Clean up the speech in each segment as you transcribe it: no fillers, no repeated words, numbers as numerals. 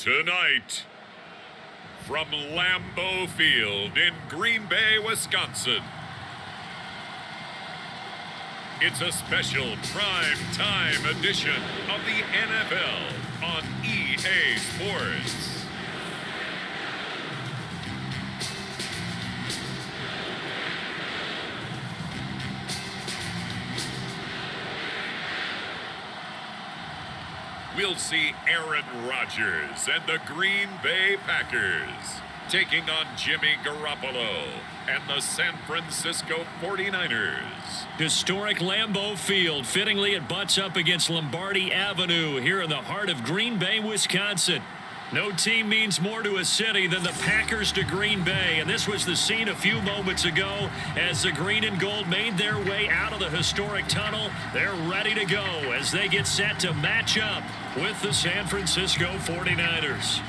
Tonight, from Lambeau Field in Green Bay, Wisconsin, it's a special prime time edition of the NFL on EA Sports. We'll see Aaron Rodgers and the Green Bay Packers taking on Jimmy Garoppolo and the San Francisco 49ers. Historic Lambeau Field. Fittingly, it butts up against Lombardi Avenue here in the heart of Green Bay, Wisconsin. No team means more to a city than the Packers to Green Bay, and this was the scene a few moments ago as the green and gold made their way out of the historic tunnel. They're ready to go as they get set to match up with the San Francisco 49ers.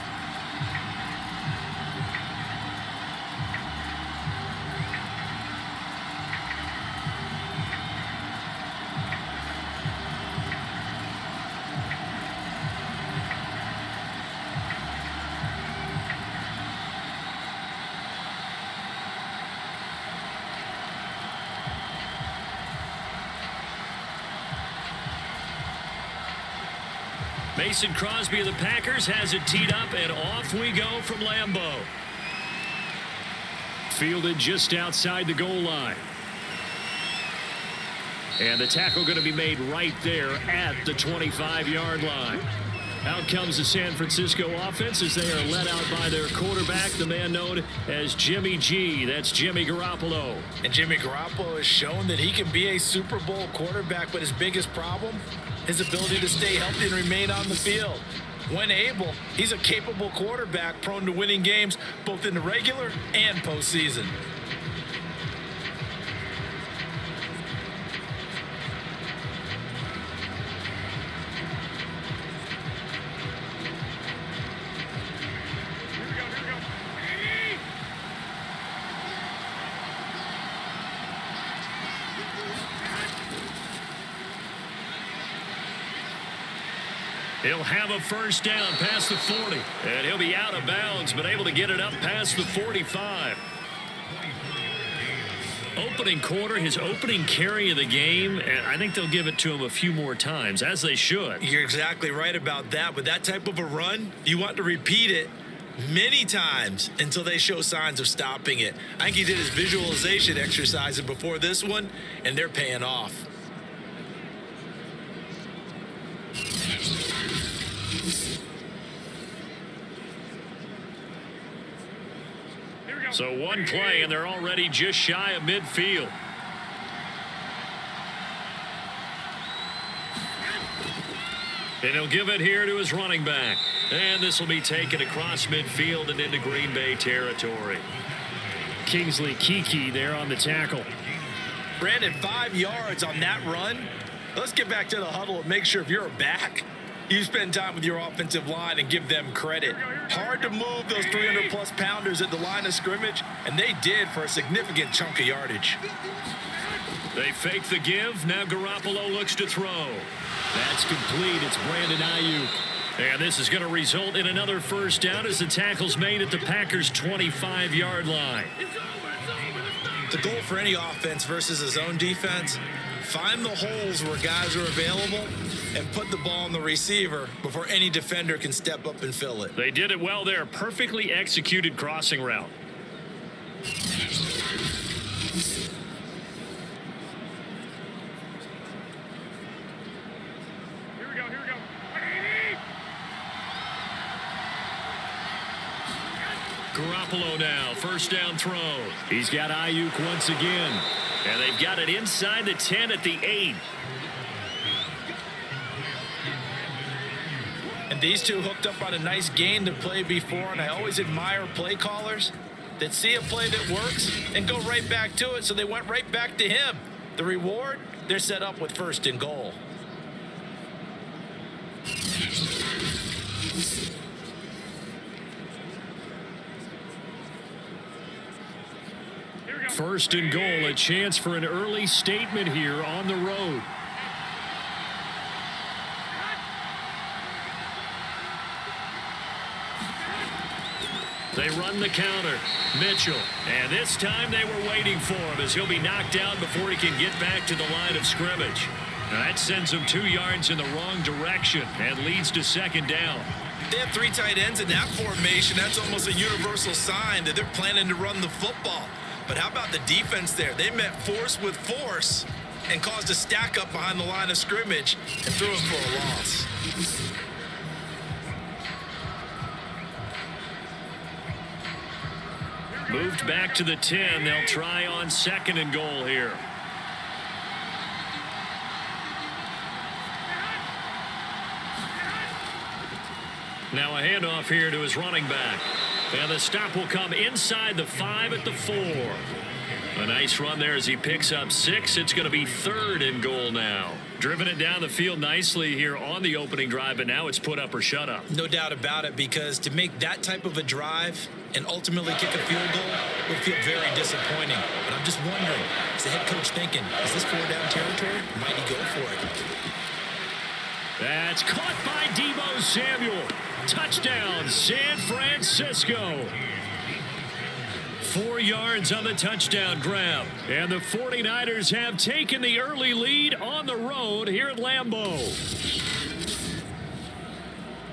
Mason Crosby of the Packers has it teed up, and off we go from Lambeau. Fielded just outside the goal line. And the tackle going to be made right there at the 25-yard line. Out comes the San Francisco offense as they are led out by their quarterback, the man known as Jimmy G. That's Jimmy Garoppolo. And Jimmy Garoppolo has shown that he can be a Super Bowl quarterback, but his biggest problem, his ability to stay healthy and remain on the field. When able, he's a capable quarterback prone to winning games both in the regular and postseason. He'll have a first down past the 40. And he'll be out of bounds, but able to get it up past the 45. Opening quarter, his opening carry of the game, and I think they'll give it to him a few more times, as they should. You're exactly right about that. With that type of a run, you want to repeat it many times until they show signs of stopping it. I think he did his visualization exercises before this one, and they're paying off. So one play, and they're already just shy of midfield. And he'll give it here to his running back. And this will be taken across midfield and into Green Bay territory. Kingsley Keke there on the tackle. Brandon, 5 yards on that run. Let's get back to the huddle and make sure if you're a back, you spend time with your offensive line and give them credit. Hard to move those 300-plus pounders at the line of scrimmage, and they did for a significant chunk of yardage. They fake the give. Now Garoppolo looks to throw. That's complete. It's Brandon Ayuk. And this is going to result in another first down as the tackle's made at the Packers' 25-yard line. The goal for any offense versus a zone defense, find the holes where guys are available and put the ball on the receiver before any defender can step up and fill it. They did it well there. Perfectly executed crossing route. Here we go. Garoppolo now, first down throw. He's got Ayuk once again. And they've got it inside the 10 at the 8. And these two hooked up on a nice gain to play before, and I always admire play callers that see a play that works and go right back to it, so they went right back to him. The reward, they're set up with first and goal. First and goal, a chance for an early statement here on the road. They run the counter. Mitchell. And this time they were waiting for him as he'll be knocked down before he can get back to the line of scrimmage. Now that sends him 2 yards in the wrong direction and leads to second down. They have 3 tight ends in that formation. That's almost a universal sign that they're planning to run the football. But how about the defense there? They met force with force and caused a stack up behind the line of scrimmage and threw him for a loss. Moved back to the 10. They'll try on 2nd and goal here. Now a handoff here to his running back. And the stop will come inside the 5 at the 4. A nice run there as he picks up 6. It's going to be 3rd and goal now. Driven it down the field nicely here on the opening drive, but now it's put up or shut up. No doubt about it, because to make that type of a drive and ultimately kick a field goal would feel very disappointing. But I'm just wondering, is the head coach thinking, is this 4-down territory? Or might he go for it? That's caught by Deebo Samuel. Touchdown, San Francisco. 4 yards on the touchdown grab. And the 49ers have taken the early lead on the road here at Lambeau.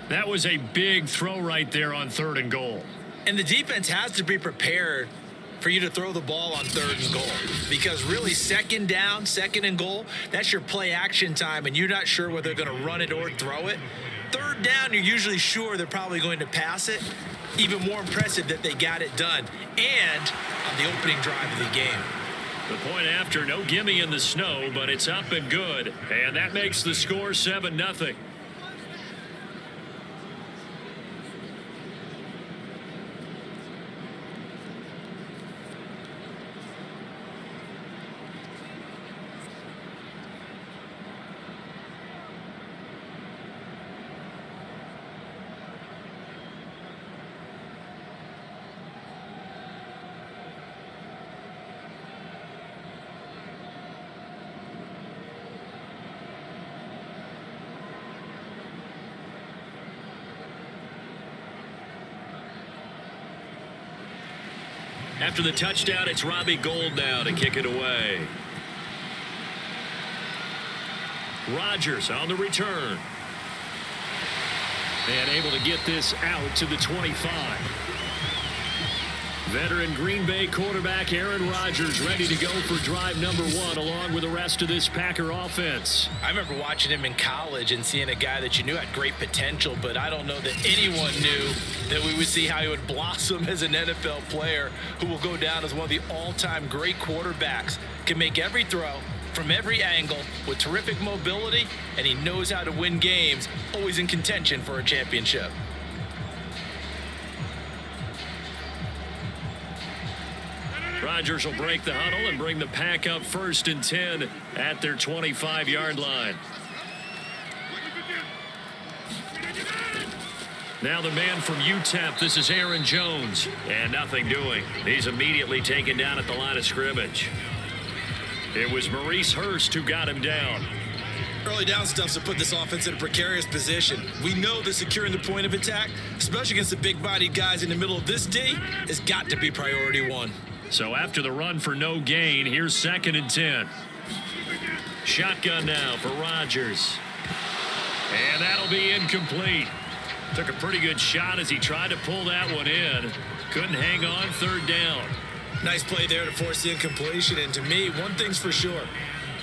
That was a big throw right there on 3rd and goal. And the defense has to be prepared for you to throw the ball on 3rd and goal, because really 2nd down, 2nd and goal, that's your play action time, and you're not sure whether they're going to run it or throw it. 3rd down, you're usually sure they're probably going to pass it. Even more impressive that they got it done, and on the opening drive of the game. The point after, no gimme in the snow, but it's up and good, and that makes the score 7-0. After the touchdown, it's Robbie Gould now to kick it away. Rodgers on the return. And able to get this out to the 25. Veteran Green Bay quarterback Aaron Rodgers ready to go for drive number 1 along with the rest of this Packer offense. I remember watching him in college and seeing a guy that you knew had great potential, but I don't know that anyone knew that we would see how he would blossom as an NFL player who will go down as one of the all-time great quarterbacks. Can make every throw from every angle with terrific mobility, and he knows how to win games, always in contention for a championship. Rodgers will break the huddle and bring the Pack up 1st and 10 at their 25-yard line. Now the man from UTEP, this is Aaron Jones, and nothing doing. He's immediately taken down at the line of scrimmage. It was Maurice Hurst who got him down. Early down stuff's to put this offense in a precarious position. We know that securing the point of attack, especially against the big-bodied guys in the middle of this D, has got to be priority 1. So after the run for no gain, here's 2nd and 10. Shotgun now for Rodgers. And that'll be incomplete. Took a pretty good shot as he tried to pull that one in. Couldn't hang on 3rd down. Nice play there to force the incompletion. And to me, one thing's for sure.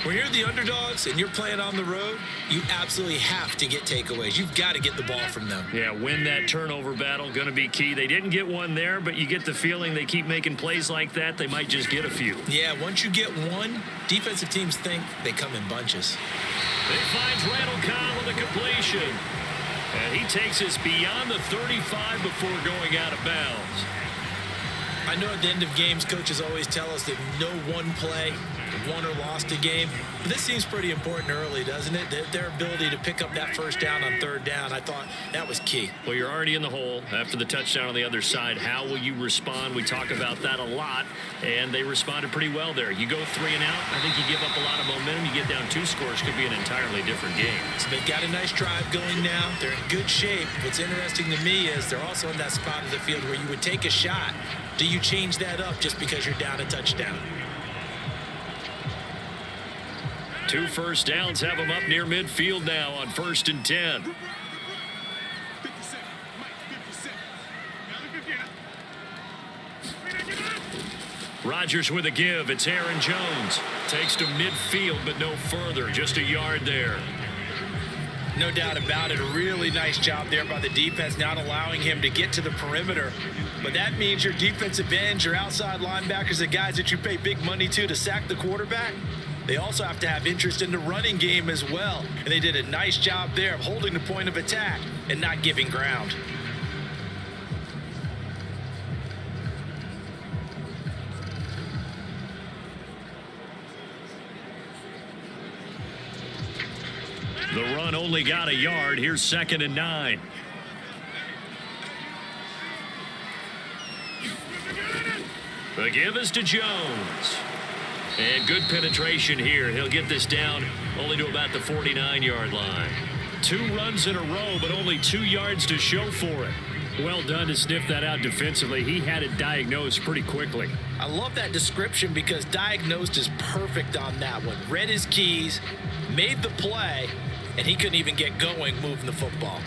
When you're the underdogs and you're playing on the road, you absolutely have to get takeaways. You've got to get the ball from them. Yeah, win that turnover battle, going to be key. They didn't get one there, but you get the feeling they keep making plays like that, they might just get a few. Yeah, once you get one, defensive teams think they come in bunches. It finds Randall Cobb with a completion. And he takes us beyond the 35 before going out of bounds. I know at the end of games, coaches always tell us that no one play won or lost a game. But this seems pretty important early, doesn't it? Their ability to pick up that first down on third down, I thought that was key. Well, you're already in the hole after the touchdown on the other side. How will you respond? We talk about that a lot, and they responded pretty well there. You go 3 and out, I think you give up a lot of momentum. You get down 2 scores, could be an entirely different game. So they've got a nice drive going now. They're in good shape. What's interesting to me is they're also in that spot of the field where you would take a shot. Do you change that up just because you're down a touchdown? 2 first downs have them up near midfield now on 1st and 10. Rodgers with a give. It's Aaron Jones. Takes to midfield, but no further. Just a yard there. No doubt about it. A really nice job there by the defense, not allowing him to get to the perimeter. But that means your defensive ends, your outside linebackers, the guys that you pay big money to sack the quarterback, they also have to have interest in the running game as well. And they did a nice job there of holding the point of attack and not giving ground. The run only got a yard. Here's 2nd and 9. The give is to Jones. And good penetration here. He'll get this down only to about the 49-yard line. 2 runs in a row, but only 2 yards to show for it. Well done to sniff that out defensively. He had it diagnosed pretty quickly. I love that description because diagnosed is perfect on that one. Read his keys, made the play, and he couldn't even get going moving the football.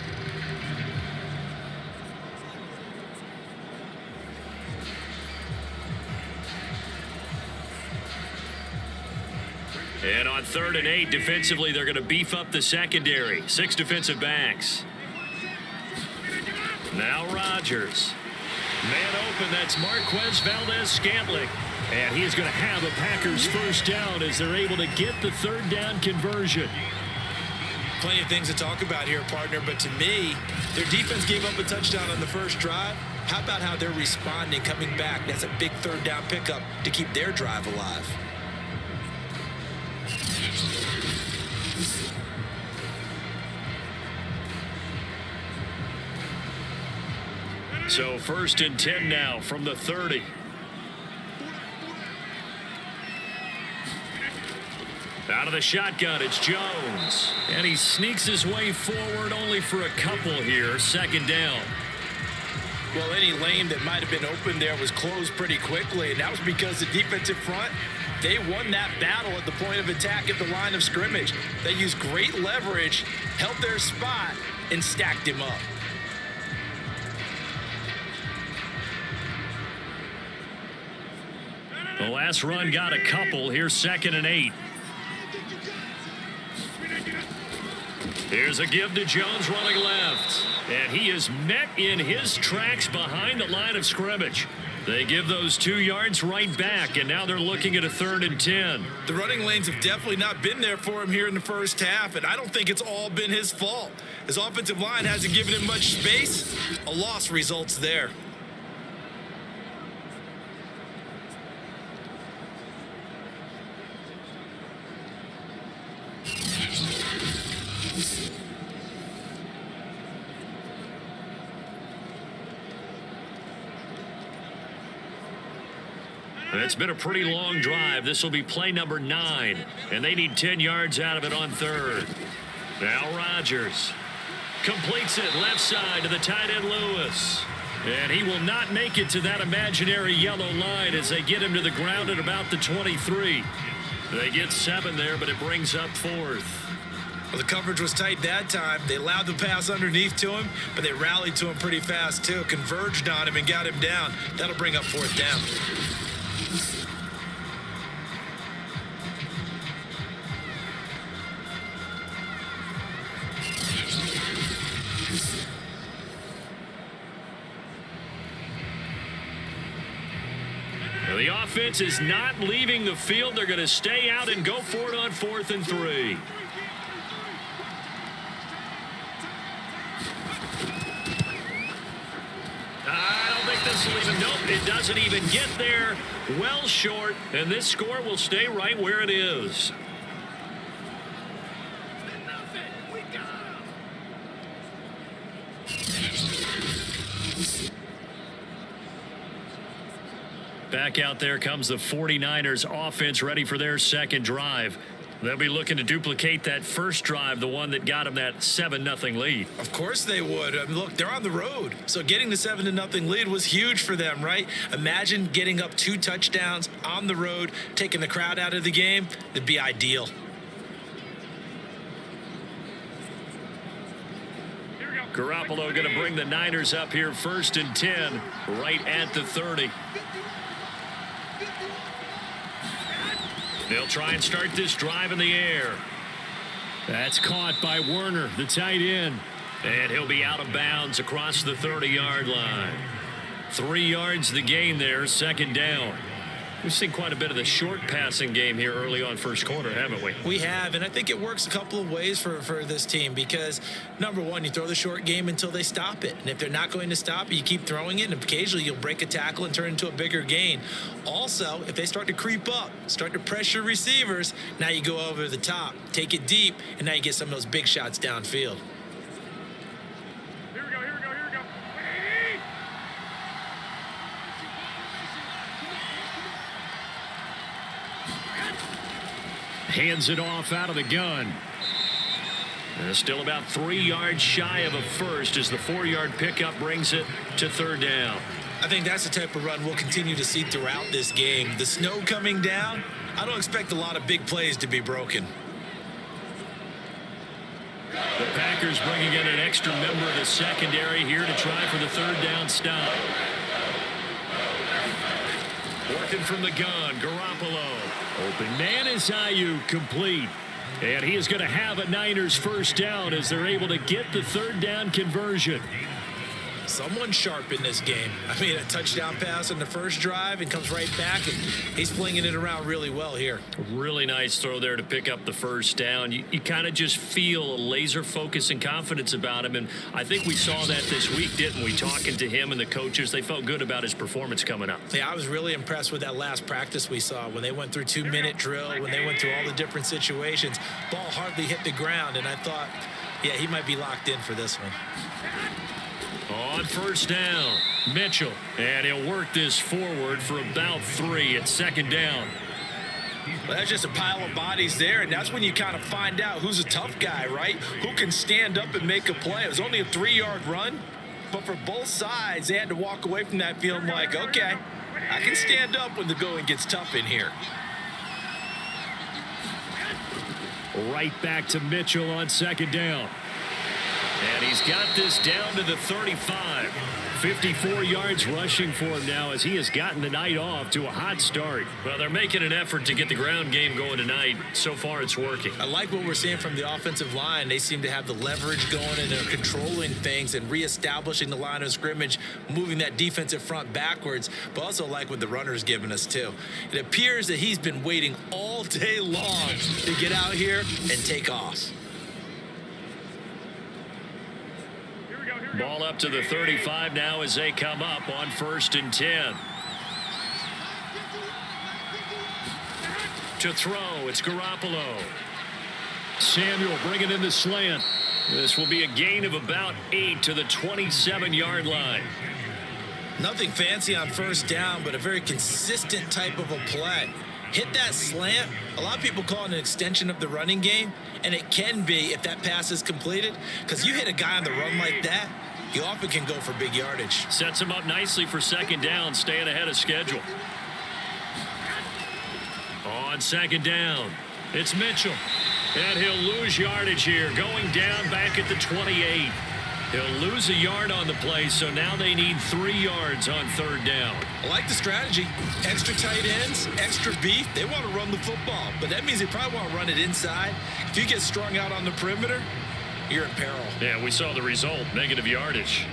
And on 3rd and 8, defensively, they're going to beef up the secondary. 6 defensive backs. Now Rodgers. Man open, that's Marquez Valdez-Scantling. And he is going to have a Packers first down as they're able to get the 3rd down conversion. Plenty of things to talk about here, partner, but to me, their defense gave up a touchdown on the first drive. How about how they're responding, coming back? That's a big 3rd down pickup to keep their drive alive. So 1st and 10 now from the 30. Out of the shotgun, it's Jones. And he sneaks his way forward only for a couple here. 2nd down. Well, any lane that might have been open there was closed pretty quickly, and that was because the defensive front, they won that battle at the point of attack at the line of scrimmage. They used great leverage, held their spot, and stacked him up. The last run got a couple. Here's 2nd and 8. Here's a give to Jones running left. And he is met in his tracks behind the line of scrimmage. They give those 2 yards right back, and now they're looking at a 3rd and 10. The running lanes have definitely not been there for him here in the first half, and I don't think it's all been his fault. His offensive line hasn't given him much space. A loss results there. It's been a pretty long drive. This will be play number 9, and they need 10 yards out of it on 3rd. Now Rodgers completes it left side to the tight end Lewis. And he will not make it to that imaginary yellow line as they get him to the ground at about the 23. They get 7 there, but it brings up 4th. Well, the coverage was tight that time. They allowed the pass underneath to him, but they rallied to him pretty fast, too. Converged on him and got him down. That'll bring up 4th down. The offense is not leaving the field. They're going to stay out and go for it on 4th and 3. I don't think this This will even, nope, it doesn't even get there. Well short, and this score will stay right where it is. Back out there comes the 49ers offense, ready for their second drive. They'll be looking to duplicate that first drive, the one that got them that 7-0 lead. Of course they would. I mean, look, they're on the road. So getting the 7-0 lead was huge for them, right? Imagine getting up 2 touchdowns on the road, taking the crowd out of the game. It'd be ideal. Garoppolo going to bring the Niners up here 1st and 10, right at the 30. They'll try and start this drive in the air. That's caught by Werner, the tight end. And he'll be out of bounds across the 30-yard line. 3 yards the gain there, 2nd down. We've seen quite a bit of the short passing game here early on first quarter, haven't we? We have, and I think it works a couple of ways for this team because, number one, you throw the short game until they stop it. And if they're not going to stop it, you keep throwing it, and occasionally you'll break a tackle and turn into a bigger gain. Also, if they start to creep up, start to pressure receivers, now you go over the top, take it deep, and now you get some of those big shots downfield. Hands it off out of the gun. Still about 3 yards shy of a first as the 4-yard pickup brings it to 3rd down. I think that's the type of run we'll continue to see throughout this game. The snow coming down, I don't expect a lot of big plays to be broken. The Packers bringing in an extra member of the secondary here to try for the 3rd down stop. Working from the gun, Garoppolo. Open man is Ayuk, complete. And he is going to have a Niners 1st down as they're able to get the 3rd down conversion. Someone sharp in this game. I mean, a touchdown pass on the first drive and comes right back, and he's flinging it around really well here. Really nice throw there to pick up the 1st down. You kind of just feel a laser focus and confidence about him, and I think we saw that this week, didn't we? Talking to him and the coaches, they felt good about his performance coming up. Yeah, I was really impressed with that last practice we saw when they went through 2-minute drill, when they went through all the different situations. Ball hardly hit the ground, and I thought, yeah, he might be locked in for this one. On 1st down, Mitchell, and he'll work this forward for about 3 at 2nd down. Well, that's just a pile of bodies there, and that's when you kind of find out who's a tough guy, right? Who can stand up and make a play. It was only a 3-yard run, but for both sides, they had to walk away from that feeling like, okay, I can stand up when the going gets tough in here. Right back to Mitchell on 2nd down. And he's got this down to the 35. 54 yards rushing for him now as he has gotten the night off to a hot start. Well, they're making an effort to get the ground game going tonight. So far, it's working. I like what we're seeing from the offensive line. They seem to have the leverage going, and they're controlling things and reestablishing the line of scrimmage, moving that defensive front backwards, but also like what the runner's giving us, too. It appears that he's been waiting all day long to get out here and take off. Ball up to the 35 now as they come up on 1st and 10. To throw, it's Garoppolo. Samuel bringing in the slant. This will be a gain of about 8 to the 27-yard line. Nothing fancy on 1st down, but a very consistent type of a play. Hit that slant. A lot of people call it an extension of the running game, and it can be if that pass is completed, because you hit a guy on the run like that, you often can go for big yardage. Sets him up nicely for 2nd down, staying ahead of schedule. On 2nd down, it's Mitchell. And he'll lose yardage here, going down back at the 28. He'll lose a yard on the play, so now they need 3 yards on 3rd down. I like the strategy. Extra tight ends, extra beef. They want to run the football, but that means they probably want to run it inside. If you get strung out on the perimeter, you're in peril. Yeah, we saw the result, negative yardage.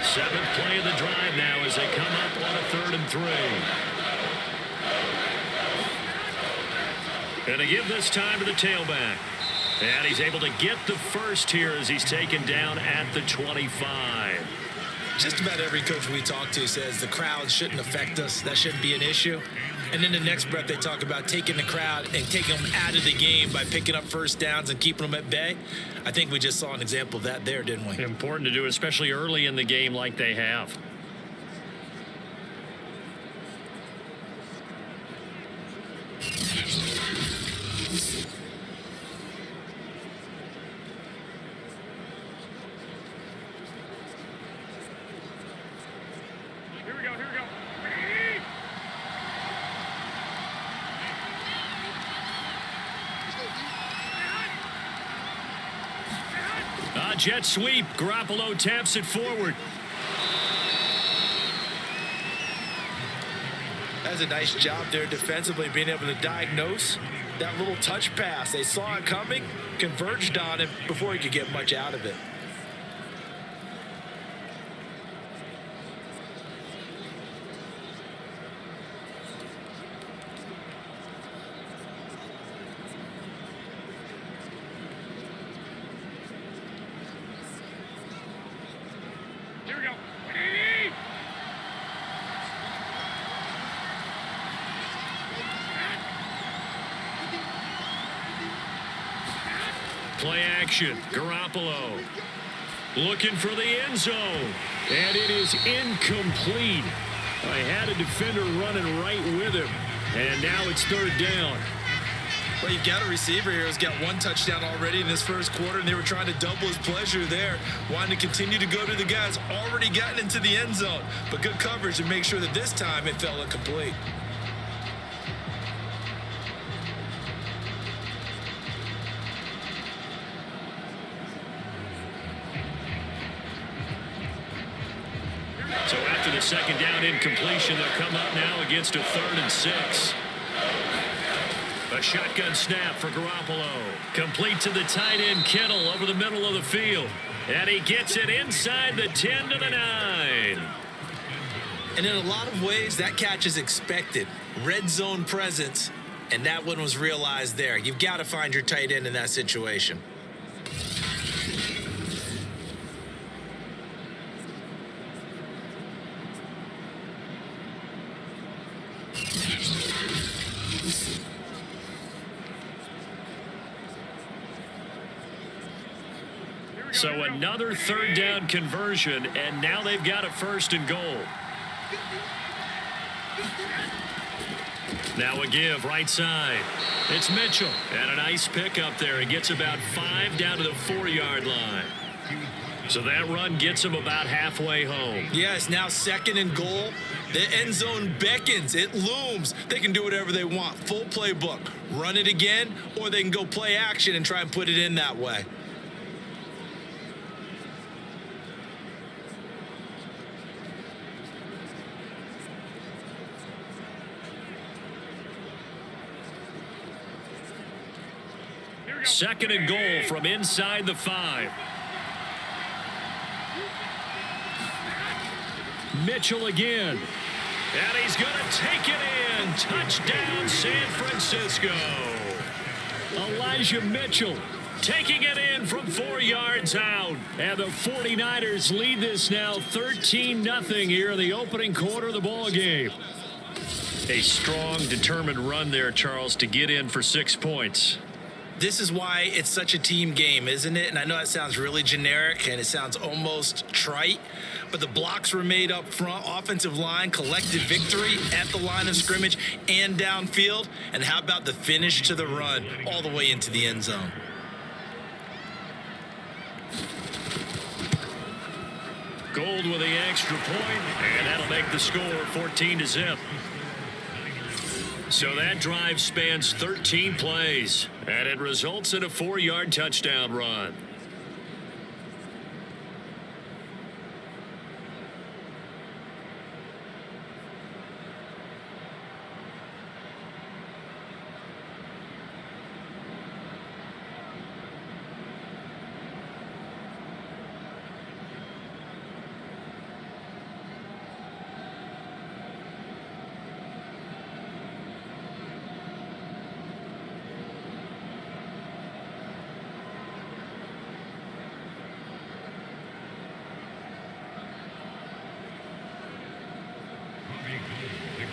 Seventh play of the drive now as they come up on a 3rd and 3. And they give this time to the tailback. And he's able to get the first here as he's taken down at the 25. Just about every coach we talk to says the crowd shouldn't affect us. That shouldn't be an issue. And in the next breath, they talk about taking the crowd and taking them out of the game by picking up first downs and keeping them at bay. I think we just saw an example of that there, didn't we? Important to do, especially early in the game like they have. Jet sweep. Garoppolo taps it forward. That's a nice job there defensively, being able to diagnose that little touch pass. They saw it coming, converged on it before he could get much out of it. Play action. Garoppolo looking for the end zone. And it is incomplete. I had a defender running right with him. And now it's third down. Well, you've got a receiver here who's got one touchdown already in this first quarter, and they were trying to double his pleasure there, wanting to continue to go to the guys already gotten into the end zone. But good coverage to make sure that this time it fell incomplete. So after the second down incompletion, they'll come up now against a 3rd and 6. A shotgun snap for Garoppolo. Complete to the tight end Kittle over the middle of the field. And he gets it inside the 10 to the 9. And in a lot of ways, that catch is expected. Red zone presence, and that one was realized there. You've got to find your tight end in that situation. So another third down conversion, and now they've got a 1st and goal. Now a give right side. It's Mitchell. And a nice pick up there. He gets about 5 down to the 4-yard line. So that run gets him about halfway home. Yeah, it's now 2nd and goal. The end zone beckons. It looms. They can do whatever they want. Full playbook. Run it again, or they can go play action and try and put it in that way. Second and goal from inside the 5. Mitchell again. And he's going to take it in. Touchdown, San Francisco. Elijah Mitchell taking it in from 4 yards out. And the 49ers lead this now 13-0 here in the opening quarter of the ball game. A strong, determined run there, Charles, to get in for 6 points. This is why it's such a team game, isn't it? And I know that sounds really generic and it sounds almost trite, but the blocks were made up front, offensive line, collective victory at the line of scrimmage and downfield. And how about the finish to the run all the way into the end zone? Gold with the extra point, and that'll make the score 14-0. So that drive spans 13 plays, and it results in a 4-yard touchdown run.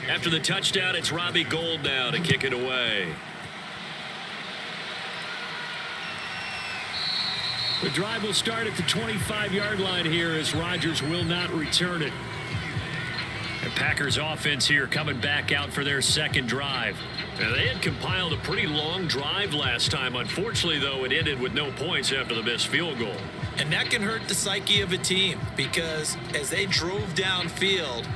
After the touchdown, it's Robbie Gould now to kick it away. The drive will start at the 25-yard line here as Rodgers will not return it. The Packers offense here coming back out for their second drive. Now, they had compiled a pretty long drive last time. Unfortunately, though, it ended with no points after the missed field goal. And that can hurt the psyche of a team because as they drove downfield,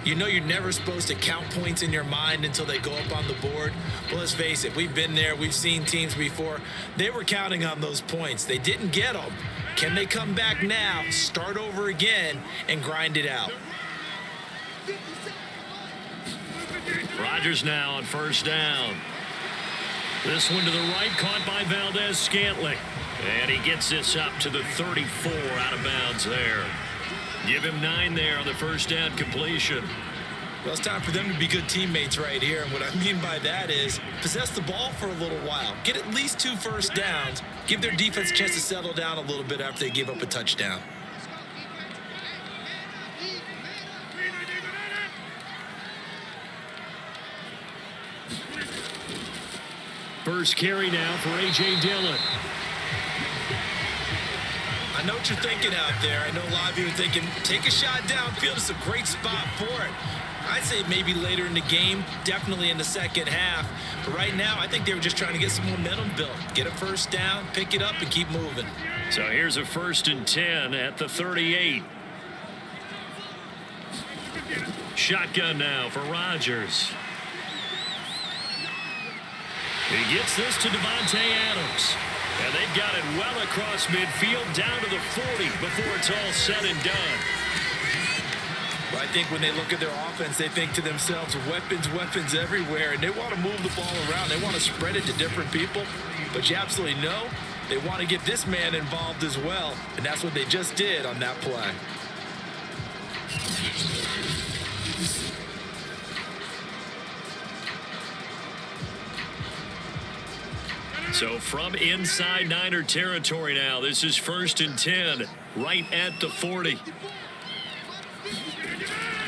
you know you're never supposed to count points in your mind until they go up on the board. Well, let's face it, we've been there. We've seen teams before. They were counting on those points. They didn't get them. Can they come back now, start over again, and grind it out? Rodgers now on first down. This one to the right, caught by Valdez-Scantling. And he gets this up to the 34 out of bounds there. Give him 9 there on the first down completion. Well, it's time for them to be good teammates right here. And what I mean by that is possess the ball for a little while. Get at least 2 first downs. Give their defense a chance to settle down a little bit after they give up a touchdown. First carry now for A.J. Dillon. I know what you're thinking out there. I know a lot of you are thinking, take a shot downfield. It's a great spot for it. I'd say maybe later in the game, definitely in the second half. But right now, I think they were just trying to get some momentum built. Get a first down, pick it up, and keep moving. So here's a 1st and 10 at the 38. Shotgun now for Rodgers. He gets this to Devontae Adams. And they've got it well across midfield down to the 40 before it's all said and done. Well, I think when they look at their offense, they think to themselves, weapons everywhere, and they want to move the ball around. They want to spread it to different people. But you absolutely know they want to get this man involved as well, and that's what they just did on that play. So from inside Niner territory now, this is 1st and 10, right at the 40.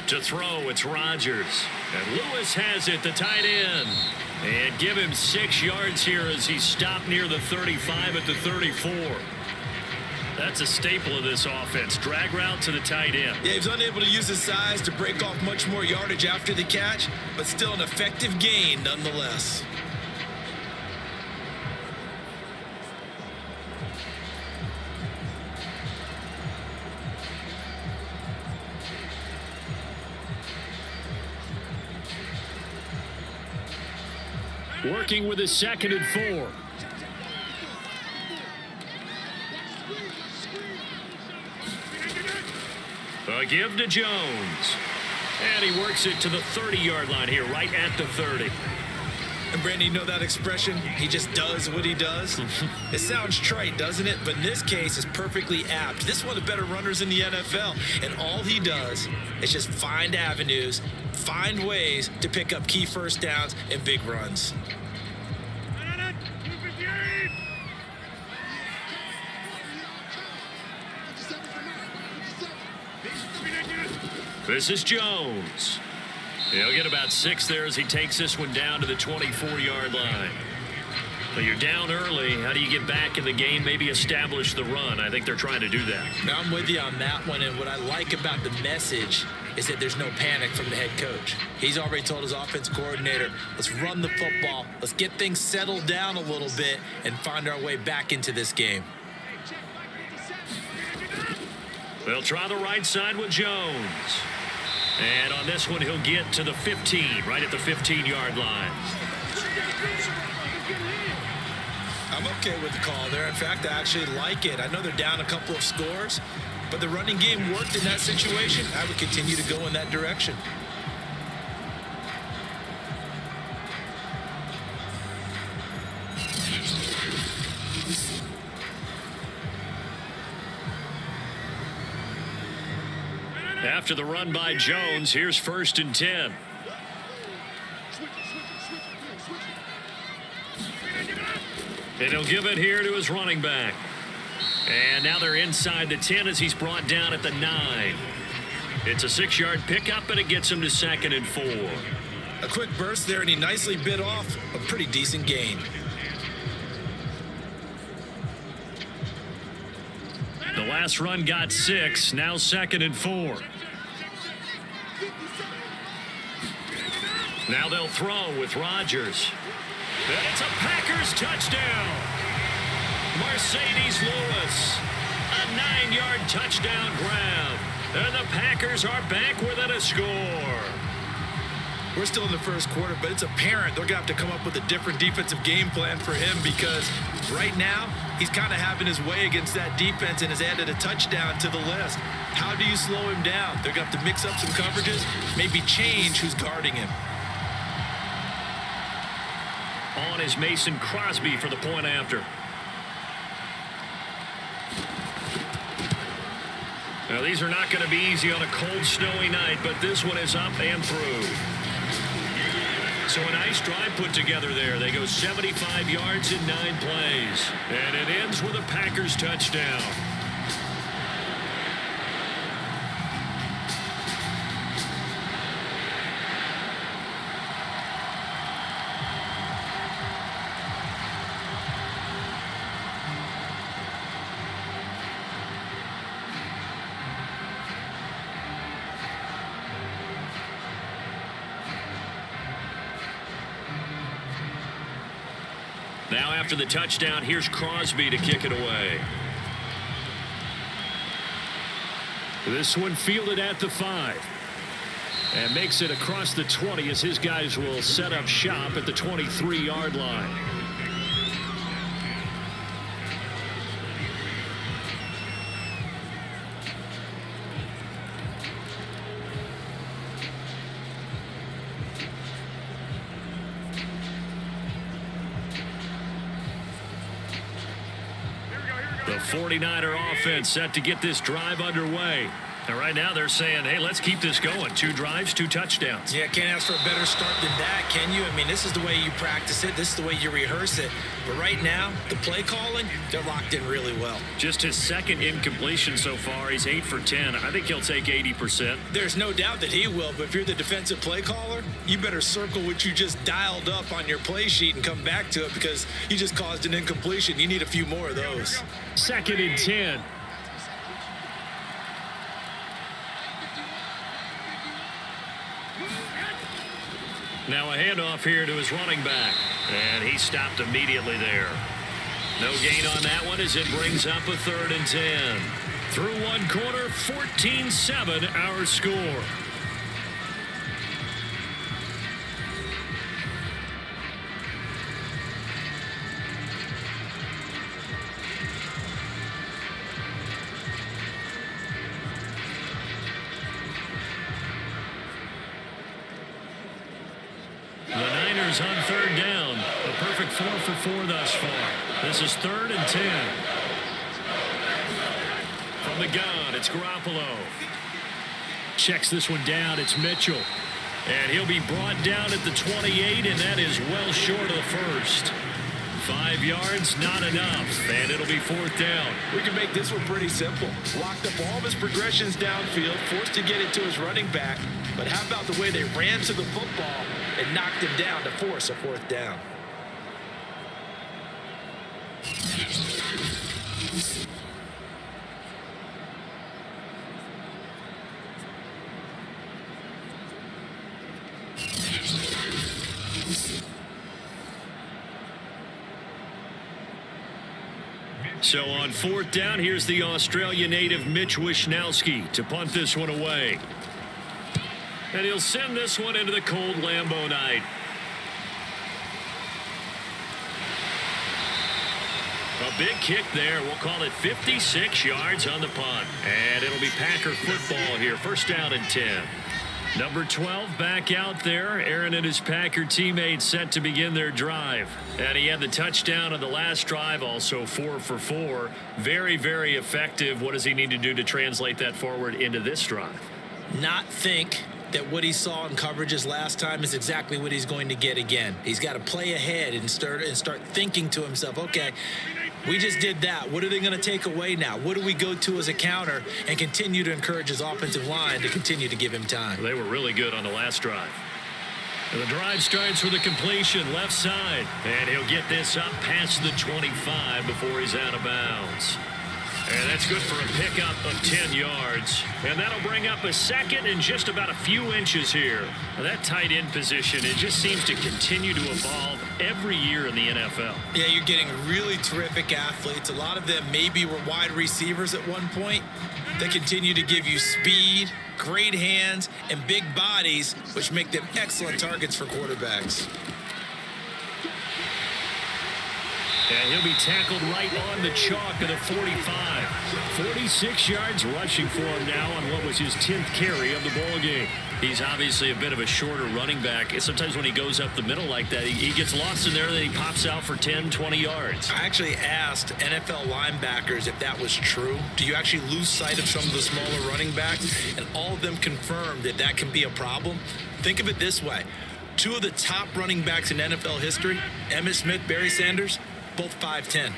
To throw, it's Rodgers. And Lewis has it, the tight end. And give him 6 yards here as he stopped near the 35 at the 34. That's a staple of this offense. Drag route to the tight end. Yeah, he was unable to use his size to break off much more yardage after the catch, but still an effective gain nonetheless. Working with his 2nd and 4. A give to Jones. And he works it to the 30-yard line here, right at the 30. And Brandon, you know that expression? He just does what he does. It sounds trite, doesn't it? But in this case, it's perfectly apt. This is one of the better runners in the NFL. And all he does is just find avenues, find ways to pick up key first downs and big runs. This is Jones. He'll get about 6 there as he takes this one down to the 24-yard line. But you're down early. How do you get back in the game? Maybe establish the run. I think they're trying to do that. Now, I'm with you on that one. And what I like about the message is that there's no panic from the head coach. He's already told his offense coordinator, let's run the football. Let's get things settled down a little bit and find our way back into this game. They'll try the right side with Jones. And on this one, he'll get to the 15, right at the 15-yard line. I'm okay with the call there. In fact, I actually like it. I know they're down a couple of scores, but the running game worked in that situation. I would continue to go in that direction. After the run by Jones, here's 1st and 10. And he'll give it here to his running back. And now they're inside the 10 as he's brought down at the 9. It's a 6-yard pickup, and it gets him to 2nd and 4. A quick burst there, and he nicely bit off a pretty decent gain. The last run got 6, now 2nd and 4. Now they'll throw with Rodgers. And it's a Packers touchdown. Mercedes Lewis, a 9-yard touchdown grab. And the Packers are back within a score. We're still in the first quarter, but it's apparent they're going to have to come up with a different defensive game plan for him because right now he's kind of having his way against that defense and has added a touchdown to the list. How do you slow him down? They're going to have to mix up some coverages, maybe change who's guarding him. On is Mason Crosby for the point after. Now, these are not going to be easy on a cold, snowy night, but this one is up and through. So a nice drive put together there. They go 75 yards in 9 plays. And it ends with a Packers touchdown. Now after the touchdown, here's Crosby to kick it away. This one fielded at the 5. And makes it across the 20 as his guys will set up shop at the 23-yard line. The 49er offense set to get this drive underway. And right now they're saying, hey, let's keep this going. 2 drives, 2 touchdowns. Yeah, can't ask for a better start than that, can you? I mean, this is the way you practice it. This is the way you rehearse it. But right now, the play calling, they're locked in really well. Just his 2nd incompletion so far. He's 8 for 10. I think he'll take 80%. There's no doubt that he will, but if you're the defensive play caller, you better circle what you just dialed up on your play sheet and come back to it because you just caused an incompletion. You need a few more of those. 2nd and 10. Now a handoff here to his running back. And he stopped immediately there. No gain on that one as it brings up a 3rd and 10. Through 1 quarter, 14-7 our score. On 3rd down, a perfect 4 for 4 thus far. This is 3rd and 10. From the gun, it's Garoppolo. Checks this one down, it's Mitchell. And he'll be brought down at the 28, and that is well short of the first. 5 yards, not enough, and it'll be 4th down. We can make this one pretty simple. Locked up all of his progressions downfield, forced to get it to his running back. But how about the way they ran to the football and knocked him down to force a 4th down? So on 4th down, here's the Australia native Mitch Wishnowsky to punt this one away. And he'll send this one into the cold Lambeau night. A big kick there. We'll call it 56 yards on the punt. And it'll be Packer football here. 1st down and 10. Number 12 back out there. Aaron and his Packer teammates set to begin their drive. And he had the touchdown on the last drive, also 4 for 4. Very, very effective. What does he need to do to translate that forward into this drive? Not think that what he saw in coverages last time is exactly what he's going to get again. He's got to play ahead and start thinking to himself, okay, we just did that. What are they going to take away now? What do we go to as a counter? And continue to encourage his offensive line to continue to give him time. They were really good on the last drive. And the drive starts with a completion left side. And he'll get this up past the 25 before he's out of bounds. And that's good for a pickup of 10 yards. And that'll bring up a second and just about a few inches here. Now that tight end position, it just seems to continue to evolve every year in the NFL. Yeah, you're getting really terrific athletes. A lot of them maybe were wide receivers at one point. They continue to give you speed, great hands, and big bodies, which make them excellent targets for quarterbacks. And he'll be tackled right on the chalk of the 45. 46 yards rushing for him now on what was his 10th carry of the ball game. He's obviously a bit of a shorter running back. Sometimes when he goes up the middle like that, he gets lost in there, and then he pops out for 10, 20 yards. I actually asked NFL linebackers if that was true. Do you actually lose sight of some of the smaller running backs? And all of them confirmed that that can be a problem. Think of it this way. Two of the top running backs in NFL history, Emmitt Smith, Barry Sanders, both 5'10".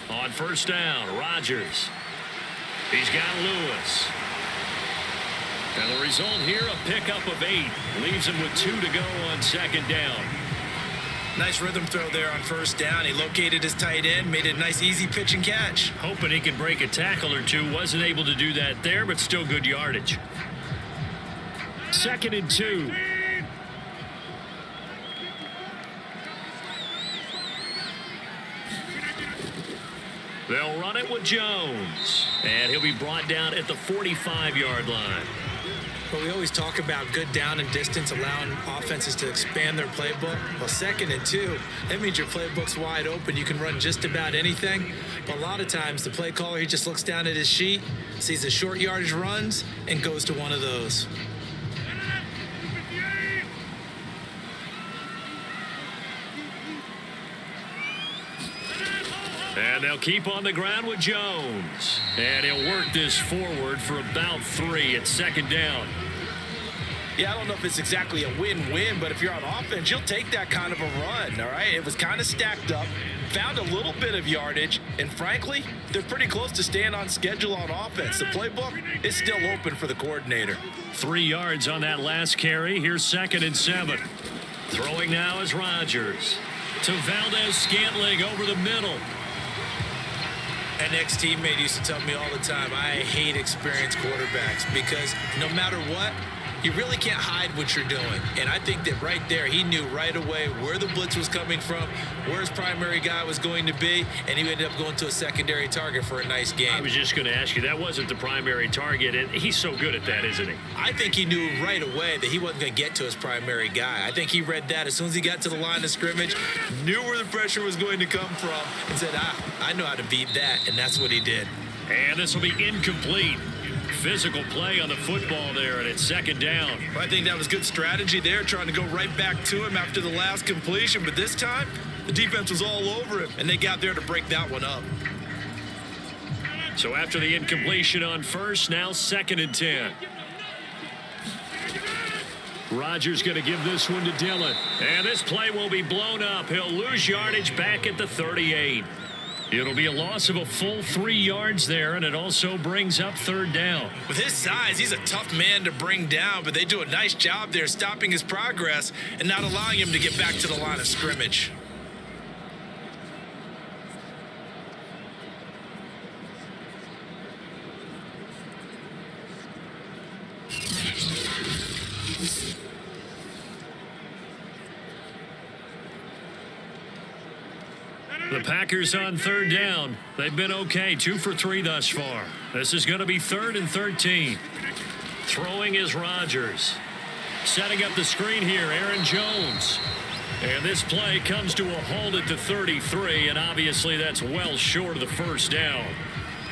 On first down, Rodgers. He's got Lewis. And the result here, a pickup of 8. Leaves him with 2 to go on second down. Nice rhythm throw there on first down. He located his tight end, made it a nice easy pitch and catch. Hoping he could break a tackle or two. Wasn't able to do that there, but still good yardage. 2nd and 2. They'll run it with Jones. And he'll be brought down at the 45-yard line. But we always talk about good down and distance, allowing offenses to expand their playbook. Well, 2nd and 2, that means your playbook's wide open. You can run just about anything. But a lot of times, the play caller, he just looks down at his sheet, sees the short yardage runs, and goes to one of those. And they'll keep on the ground with Jones. And he'll work this forward for about 3 at second down. Yeah, I don't know if it's exactly a win-win, but if you're on offense, you'll take that kind of a run, all right? It was kind of stacked up, found a little bit of yardage, and frankly, they're pretty close to staying on schedule on offense. The playbook is still open for the coordinator. 3 yards on that last carry. Here's 2nd and 7. Throwing now is Rodgers. To Valdez-Scantling over the middle. An ex-teammate used to tell me all the time, I hate experienced quarterbacks because no matter what, you really can't hide what you're doing. And I think that right there, he knew right away where the blitz was coming from, where his primary guy was going to be, and he ended up going to a secondary target for a nice game. I was just going to ask you, that wasn't the primary target, and he's so good at that, isn't he? I think he knew right away that he wasn't going to get to his primary guy. I think he read that as soon as he got to the line of scrimmage, knew where the pressure was going to come from, and said, I know how to beat that, and that's what he did. And this will be incomplete. Physical play on the football there, and it's 2nd down. Well, I think that was good strategy there, trying to go right back to him after the last completion. But this time, the defense was all over him, and they got there to break that one up. So after the incompletion on first, now 2nd and 10. Rodgers going to give this one to Dillon. And this play will be blown up. He'll lose yardage back at the 38. It'll be a loss of a full 3 yards there, and it also brings up 3rd down. With his size, he's a tough man to bring down, but they do a nice job there stopping his progress and not allowing him to get back to the line of scrimmage. The Packers on 3rd down. They've been okay, 2 for 3 thus far. This is going to be 3rd and 13. Throwing is Rodgers. Setting up the screen here, Aaron Jones. And this play comes to a halt at the 33, and obviously that's well short of the 1st down.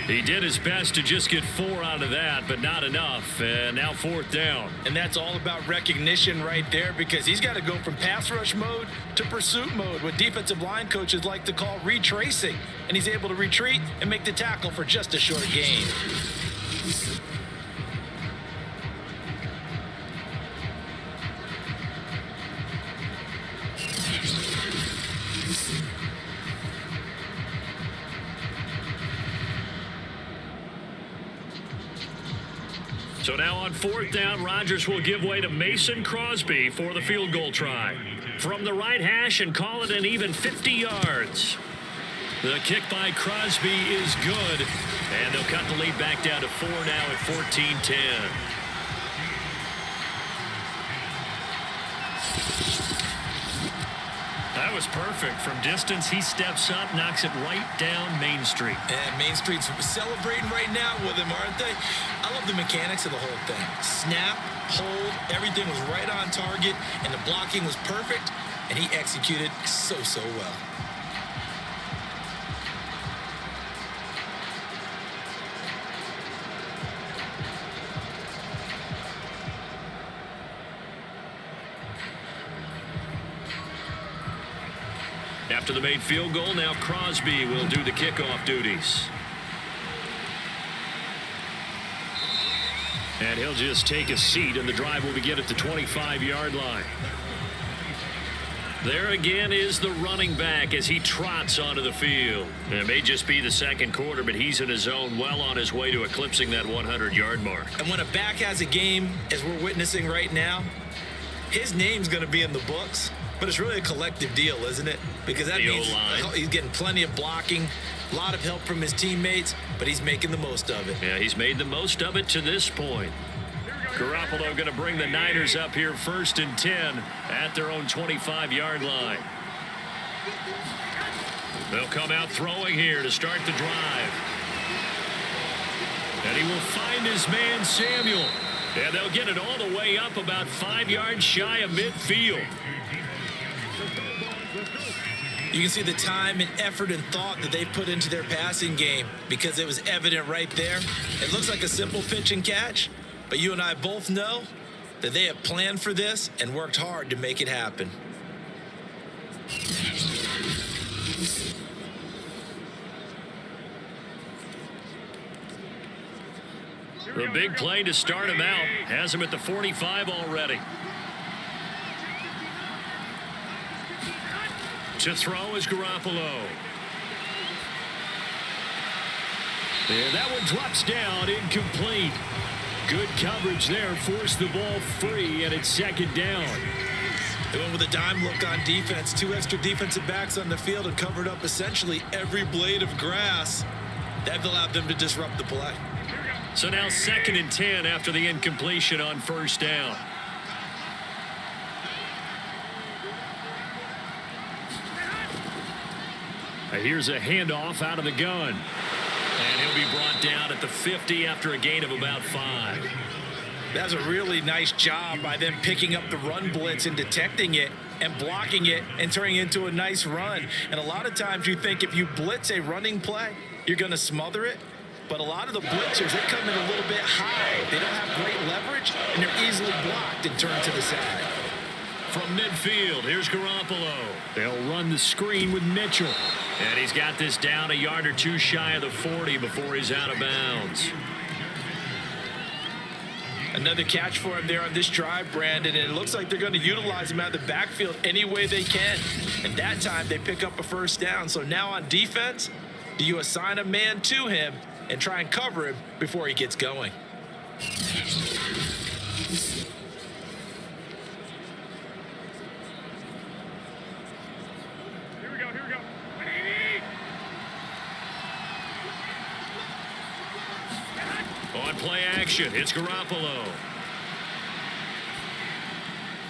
He did his best to just get 4 out of that, but not enough. And now 4th down. And that's all about recognition right there, because he's got to go from pass rush mode to pursuit mode, what defensive line coaches like to call retracing. And he's able to retreat and make the tackle for just a short gain. So now on 4th down, Rodgers will give way to Mason Crosby for the field goal try. From the right hash and call it an even 50 yards. The kick by Crosby is good. And they'll cut the lead back down to 4 now at 14-10. That was perfect. From distance, he steps up, knocks it right down Main Street. And Main Street's celebrating right now with him, aren't they? I love the mechanics of the whole thing. Snap, hold, everything was right on target, and the blocking was perfect, and he executed so well. After the made field goal, now Crosby will do the kickoff duties. And he'll just take a seat, and the drive will begin at the 25-yard line. There again is the running back as he trots onto the field. It may just be the second quarter, but he's in his zone, well on his way to eclipsing that 100-yard mark. And when a back has a game, as we're witnessing right now, his name's going to be in the books. But it's really a collective deal, isn't it? Because that means he's getting plenty of blocking, a lot of help from his teammates, but he's making the most of it. Yeah, he's made the most of it to this point. Garoppolo going to bring the Niners up here 1st and 10 at their own 25-yard line. They'll come out throwing here to start the drive. And he will find his man Samuel. And they'll get it all the way up about 5 yards shy of midfield. You can see the time and effort and thought that they put into their passing game because it was evident right there. It looks like a simple pitch and catch, but you and I both know that they have planned for this and worked hard to make it happen. The big play to start him out has him at the 45 already. To throw is Garoppolo. And that one drops down, incomplete. Good coverage there, forced the ball free, and it's 2nd down. They went with a dime look on defense, 2 extra defensive backs on the field and covered up essentially every blade of grass. That allowed them to disrupt the play. So now 2nd and 10 after the incompletion on 1st down. Here's a handoff out of the gun. And he'll be brought down at the 50 after a gain of about 5. That's a really nice job by them picking up the run blitz and detecting it and blocking it and turning it into a nice run. And a lot of times you think if you blitz a running play, you're going to smother it. But a lot of the blitzers, they come in a little bit high. They don't have great leverage, and they're easily blocked and turned to the side. From midfield, here's Garoppolo. They'll run the screen with Mitchell. And he's got this down a yard or two shy of the 40 before he's out of bounds. Another catch for him there on this drive, Brandon, and it looks like they're going to utilize him out of the backfield any way they can. And that time, they pick up a 1st down. So now on defense, do you assign a man to him and try and cover him before he gets going? On play action, it's Garoppolo.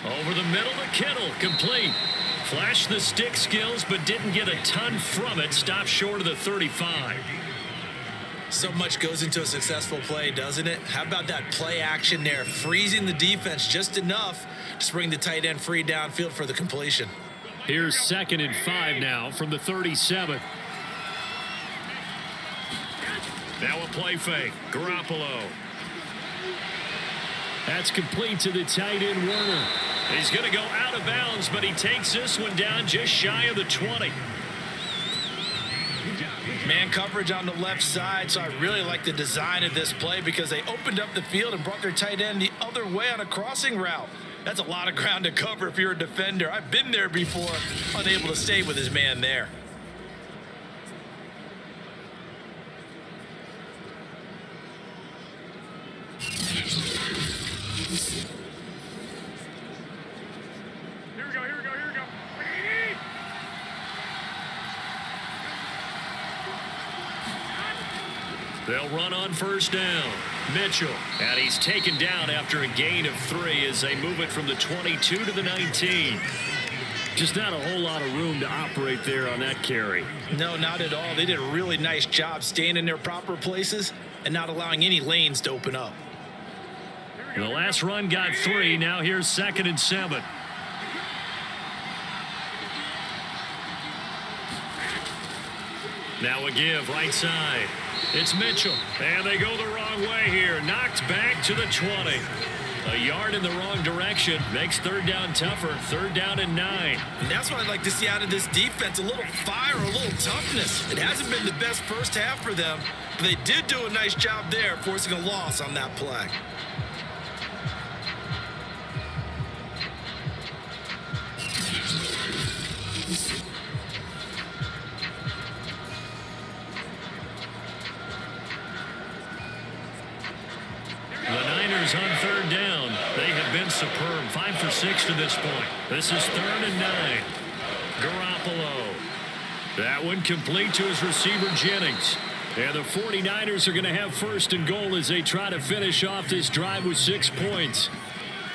Over the middle to Kittle, complete. Flashed the stick skills, but didn't get a ton from it. Stopped short of the 35. So much goes into a successful play, doesn't it? How about that play action there? Freezing the defense just enough to bring the tight end free downfield for the completion. Here's 2nd and 5 now from the 37. Now a play fake. Garoppolo. That's complete to the tight end, Werner. He's going to go out of bounds, but he takes this one down just shy of the 20. Man coverage on the left side, so I really like the design of this play because they opened up the field and brought their tight end the other way on a crossing route. That's a lot of ground to cover if you're a defender. I've been there before, unable to stay with his man there. They'll run on first down. Mitchell, and he's taken down after a gain of 3 as they move it from the 22 to the 19. Just not a whole lot of room to operate there on that carry. No, not at all. They did a really nice job staying in their proper places and not allowing any lanes to open up. The last run got 3. Now here's 2nd and 7. Now a give right side. It's Mitchell, and they go the wrong way here. Knocked back to the 20. A yard in the wrong direction makes 3rd down tougher. 3rd down and 9. And that's what I'd like to see out of this defense, a little fire, a little toughness. It hasn't been the best first half for them, but they did do a nice job there, forcing a loss on that play. On 3rd down, they have been superb. 5 for 6 to this point. This is 3rd and 9. Garoppolo. That one complete to his receiver, Jennings. And the 49ers are going to have 1st and goal as they try to finish off this drive with 6 points.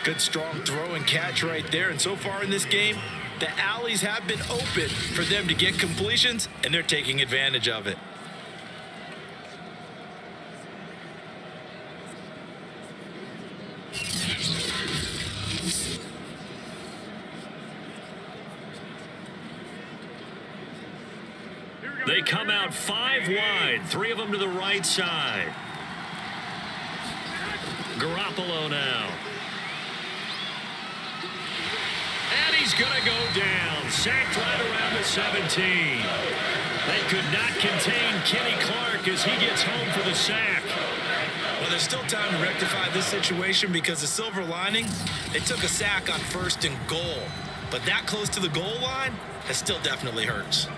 Good strong throw and catch right there. And so far in this game, the alleys have been open for them to get completions, and they're taking advantage of it. They come out 5 wide, 3 of them to the right side. Garoppolo now. And he's going to go down. Sacked right around the 17. They could not contain Kenny Clark as he gets home for the sack. Well, there's still time to rectify this situation because the silver lining, they took a sack on 1st and goal. But that close to the goal line, that still definitely hurts.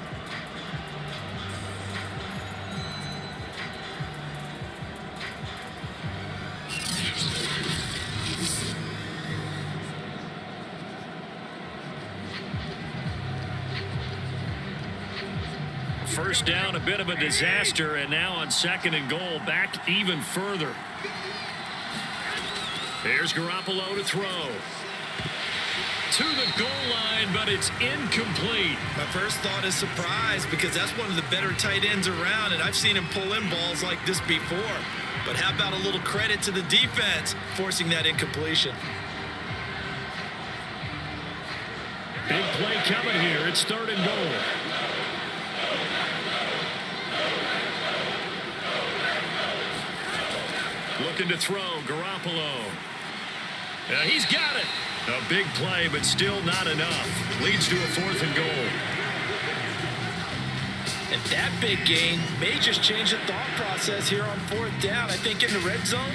First down, a bit of a disaster, and now on 2nd and goal, back even further. Here's Garoppolo to throw. To the goal line, but it's incomplete. My first thought is surprise because that's one of the better tight ends around, and I've seen him pull in balls like this before. But how about a little credit to the defense forcing that incompletion? Big play coming here. It's 3rd and goal. Looking to throw, Garoppolo. He's got it. A big play, but still not enough. Leads to a 4th and goal. And that big gain may just change the thought process here on 4th down. I think in the red zone,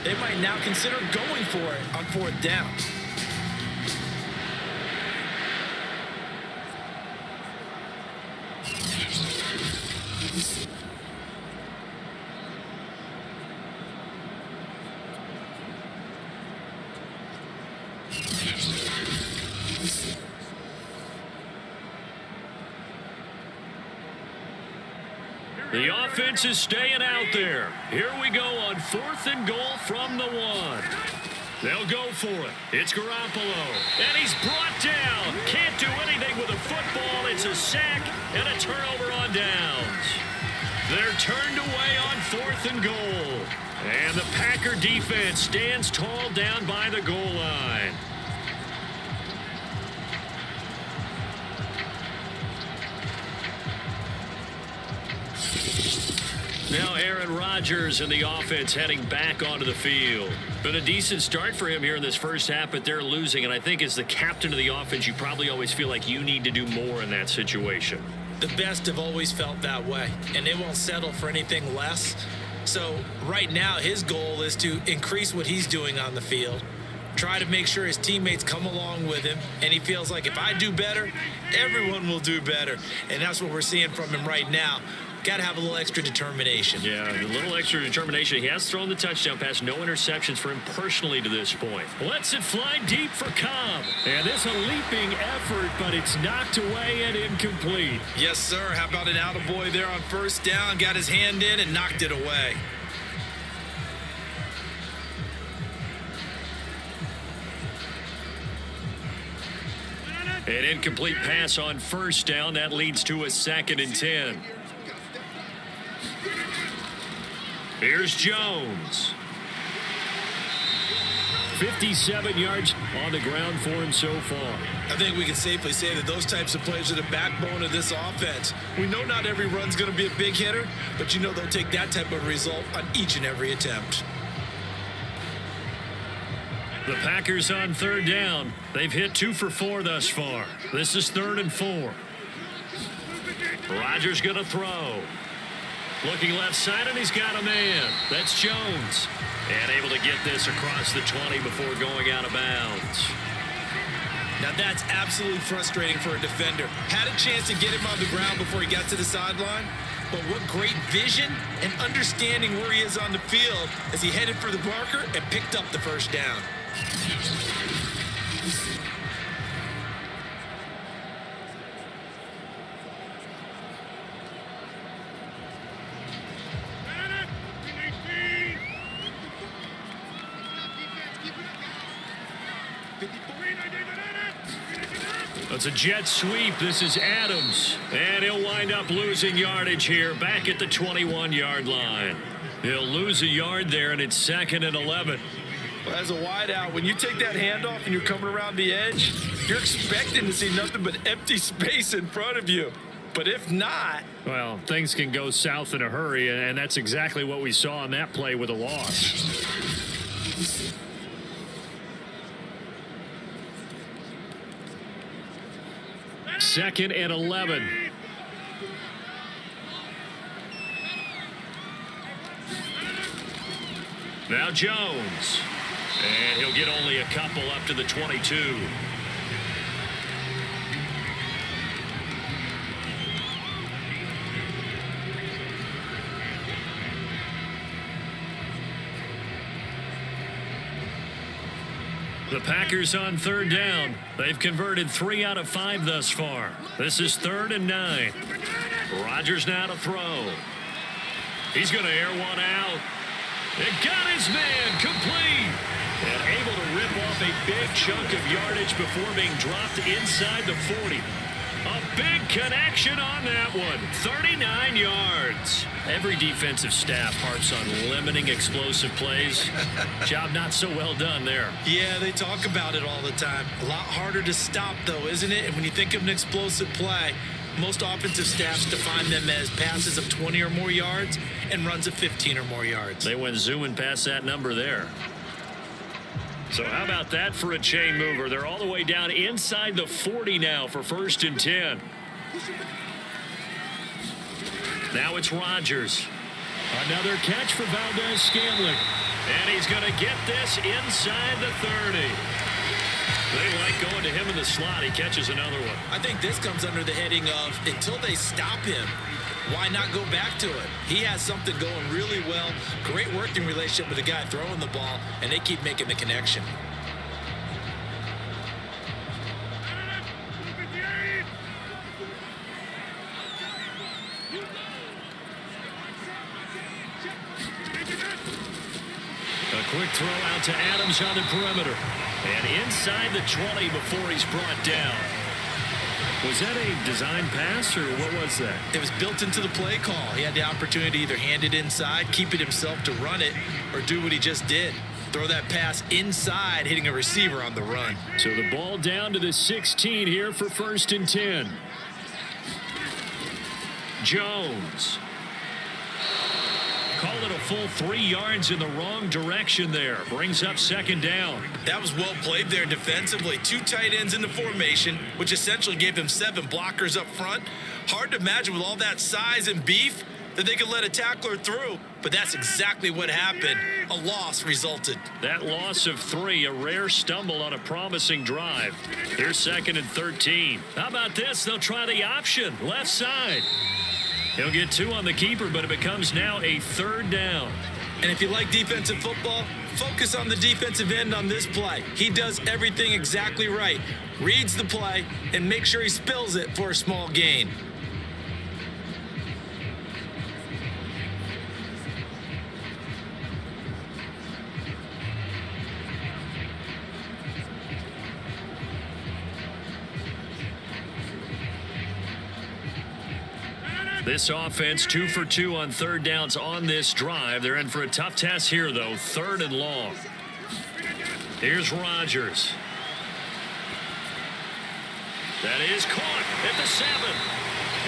they might now consider going for it on 4th down. The offense is staying out there. Here we go on 4th and goal from the 1. They'll go for it. It's Garoppolo. And he's brought down. Can't do anything with a football. It's a sack and a turnover on downs. They're turned away on 4th and goal. And the Packer defense stands tall down by the goal line. Now Aaron Rodgers and the offense heading back onto the field. Been a decent start for him here in this first half, but they're losing. And I think as the captain of the offense, you probably always feel like you need to do more in that situation. The best have always felt that way, and they won't settle for anything less. So right now, his goal is to increase what he's doing on the field, try to make sure his teammates come along with him, and he feels like if I do better, everyone will do better. And that's what we're seeing from him right now. got to have a little extra determination. Yeah, a little extra determination. He has thrown the touchdown pass. No interceptions for him personally to this point. Lets it fly deep for Cobb. And this a leaping effort, but it's knocked away and incomplete. Yes, sir. How about an attaboy there on first down? Got his hand in and knocked it away. An incomplete pass on first down. That leads to a 2nd and 10. Here's Jones. 57 yards on the ground for him so far. I think we can safely say that those types of plays are the backbone of this offense. We know not every run's going to be a big hitter, but you know they'll take that type of result on each and every attempt. The Packers on 3rd down. They've hit 2 for 4 thus far. This is 3rd and 4. Rodgers going to throw. Looking left side, and he's got a man. That's Jones. And able to get this across the 20 before going out of bounds. Now that's absolutely frustrating for a defender. Had a chance to get him on the ground before he got to the sideline, but what great vision and understanding where he is on the field as he headed for the marker and picked up the first down. It's a jet sweep. This is Adams. And he'll wind up losing yardage here back at the 21-yard line. He'll lose a yard there, and it's 2nd and 11. Well, as a wideout, when you take that handoff and you're coming around the edge, you're expecting to see nothing but empty space in front of you. But if not... well, things can go south in a hurry, and that's exactly what we saw on that play with a loss. Second and 11. Now Jones. And he'll get only a couple up to the 22. The Packers on 3rd down. They've converted 3 out of 5 thus far. This is 3rd and 9. Rodgers now to throw. He's going to air one out. And got his man complete. And able to rip off a big chunk of yardage before being dropped inside the 40. A big connection on that one. 39 yards. Every defensive staff harps on limiting explosive plays. Job not so well done there. Yeah, they talk about it all the time. A lot harder to stop, though, isn't it? And when you think of an explosive play, most offensive staffs define them as passes of 20 or more yards and runs of 15 or more yards. They went zooming past that number there. So how about that for a chain mover? They're all the way down inside the 40 now for 1st and 10. Now it's Rodgers. Another catch for Valdez-Scantling. And he's going to get this inside the 30. They like going to him in the slot. He catches another one. I think this comes under the heading of until they stop him, why not go back to it? He has something going really well. Great working relationship with the guy throwing the ball, and they keep making the connection. A quick throw out to Adams on the perimeter. And inside the 20 before he's brought down. Was that a design pass, or what was that? It was built into the play call. He had the opportunity to either hand it inside, keep it himself to run it, or do what he just did. Throw that pass inside, hitting a receiver on the run. So the ball down to the 16 here for 1st and 10. Jones. Called it a full 3 yards in the wrong direction there. Brings up 2nd down. That was well played there defensively. 2 tight ends in the formation, which essentially gave them 7 blockers up front. Hard to imagine with all that size and beef that they could let a tackler through. But that's exactly what happened. A loss resulted. That loss of 3, a rare stumble on a promising drive. Here's 2nd and 13. How about this? They'll try the option. Left side. He'll get 2 on the keeper, but it becomes now a 3rd down. And if you like defensive football, focus on the defensive end on this play. He does everything exactly right. Reads the play and makes sure he spills it for a small gain. This offense 2 for 2 on 3rd downs on this drive. They're in for a tough task here, though. 3rd and long. Here's Rodgers. That is caught at the 7.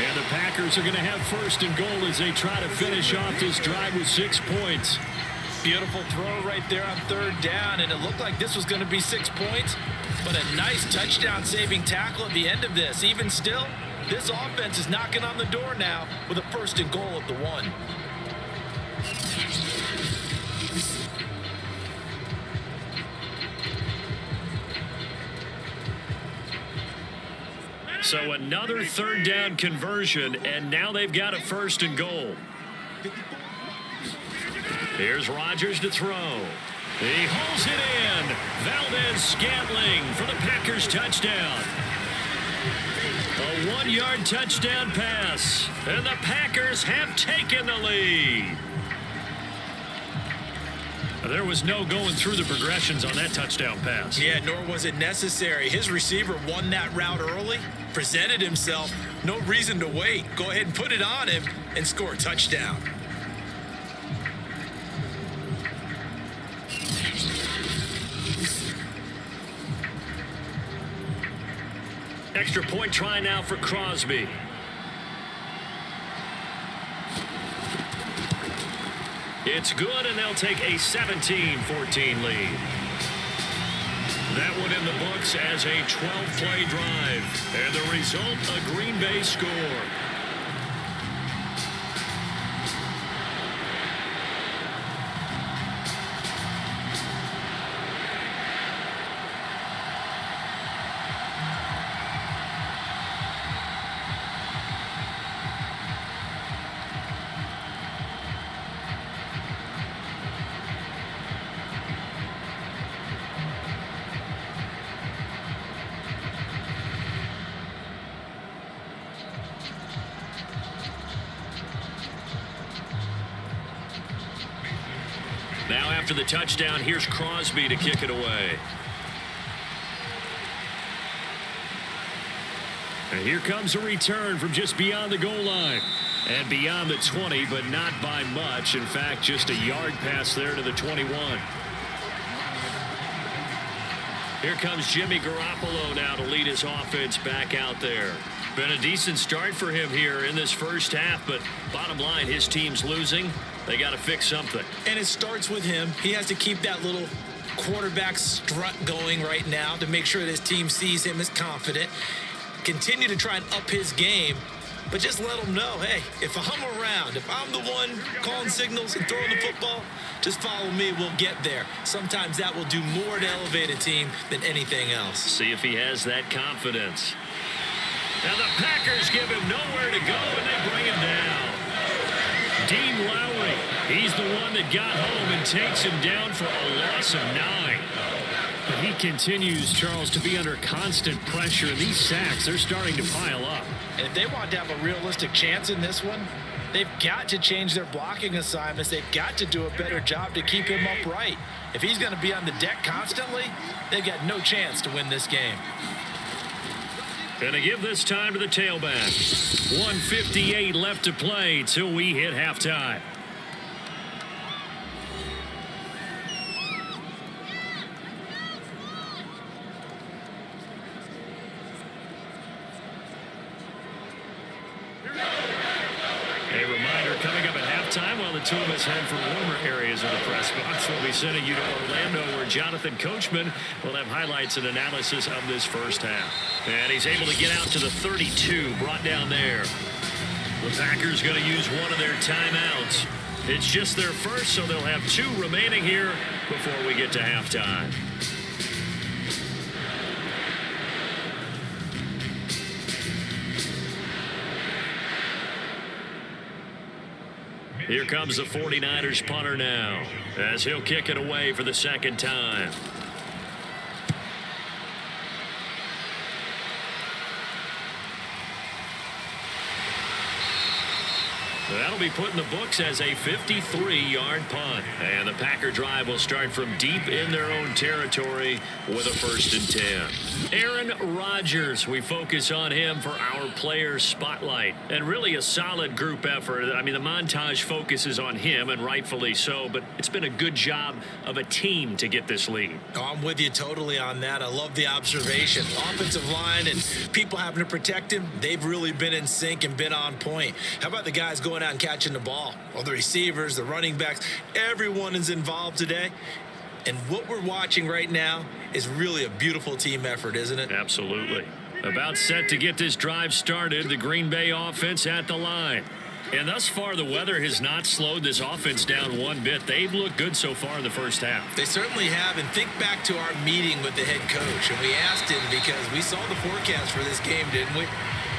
And the Packers are going to have 1st and goal as they try to finish off this drive with 6 points. Beautiful throw right there on 3rd down, and it looked like this was going to be 6 points, but a nice touchdown-saving tackle at the end of this. Even still, this offense is knocking on the door now with a 1st and goal at the 1. So another 3rd down conversion, and now they've got a 1st and goal. Here's Rodgers to throw. He hauls it in. Valdez-Scantling for the Packers touchdown. A 1-yard touchdown pass, and the Packers have taken the lead. There was no going through the progressions on that touchdown pass. Yeah, nor was it necessary. His receiver won that route early, presented himself. No reason to wait. Go ahead and put it on him and score a touchdown. Extra point try now for Crosby. It's good, and they'll take a 17-14 lead. That one in the books as a 12-play drive. And the result, a Green Bay score. Now after the touchdown, here's Crosby to kick it away. And here comes a return from just beyond the goal line. And beyond the 20, but not by much. In fact, just a yard pass there to the 21. Here comes Jimmy Garoppolo now to lead his offense back out there. Been a decent start for him here in this first half, but bottom line, his team's losing. They got to fix something. And it starts with him. He has to keep that little quarterback strut going right now to make sure that his team sees him as confident. Continue to try and up his game, but just let him know, hey, if I'm around, if I'm the one calling signals and throwing the football, just follow me, we'll get there. Sometimes that will do more to elevate a team than anything else. See if he has that confidence. Now the Packers give him nowhere to go, and they bring him down. Dean Lowry, he's the one that got home and takes him down for a loss of 9. But he continues, Charles, to be under constant pressure. And these sacks, they're starting to pile up. And if they want to have a realistic chance in this one, they've got to change their blocking assignments. They've got to do a better job to keep him upright. If he's going to be on the deck constantly, they've got no chance to win this game. Going to give this time to the tailback. 1:58 left to play till we hit halftime. A reminder coming up at halftime while the two of us head for warmer areas of the press box. We'll be sending you to Orlando where Jonathan Coachman will have highlights and analysis of this first half. And he's able to get out to the 32, brought down there. The Packers going to use one of their timeouts. It's just their first, so they'll have 2 remaining here before we get to halftime. Here comes the 49ers punter now, as he'll kick it away for the second time. That'll be put in the books as a 53-yard punt. And the Packer drive will start from deep in their own territory with a 1st and 10. Aaron Rodgers, we focus on him for our player spotlight. And really a solid group effort. I mean, the montage focuses on him, and rightfully so, but it's been a good job of a team to get this lead. Oh, I'm with you totally on that. I love the observation. Offensive line and people having to protect him, they've really been in sync and been on point. How about the guys going out and catching the ball? Well, the receivers, the running backs, everyone is involved today. And what we're watching right now is really a beautiful team effort, isn't it? Absolutely. About set to get this drive started, the Green Bay offense at the line. And thus far, the weather has not slowed this offense down one bit. They've looked good so far in the first half. They certainly have. And think back to our meeting with the head coach. And we asked him, because we saw the forecast for this game, didn't we?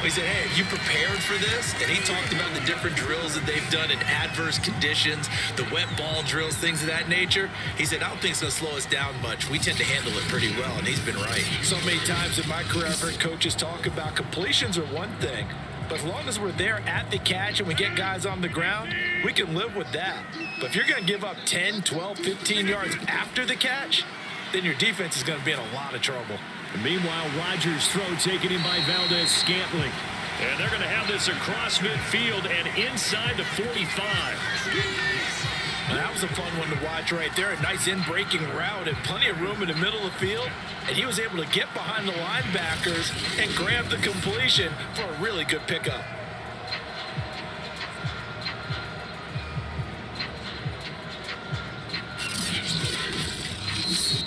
We said, hey, have you prepared for this? And he talked about the different drills that they've done in adverse conditions, the wet ball drills, things of that nature. He said, I don't think it's going to slow us down much. We tend to handle it pretty well, and he's been right. So many times in my career, I've heard coaches talk about completions are one thing, but as long as we're there at the catch and we get guys on the ground, we can live with that. But if you're going to give up 10, 12, 15 yards after the catch, then your defense is going to be in a lot of trouble. And meanwhile, Rodgers' throw taken in by Valdez-Scantling. And they're going to have this across midfield and inside the 45. Well, that was a fun one to watch right there. A nice in-breaking route and plenty of room in the middle of the field. And he was able to get behind the linebackers and grab the completion for a really good pickup.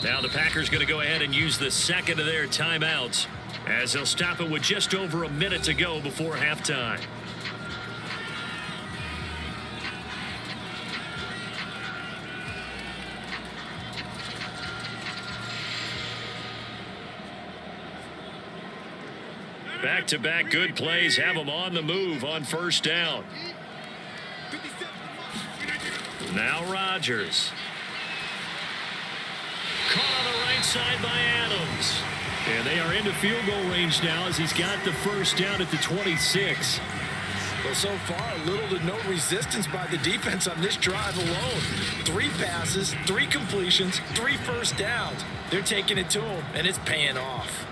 Now the Packers going to go ahead and use the second of their timeouts, as they'll stop it with just over a minute to go before halftime. Back-to-back good plays have them on the move on first down. Now Rodgers. Caught on the right side by Adams. And they are into field goal range now as he's got the first down at the 26. Well, so far, little to no resistance by the defense on this drive alone. 3 passes, 3 completions, 3 first downs. They're taking it to him, and it's paying off.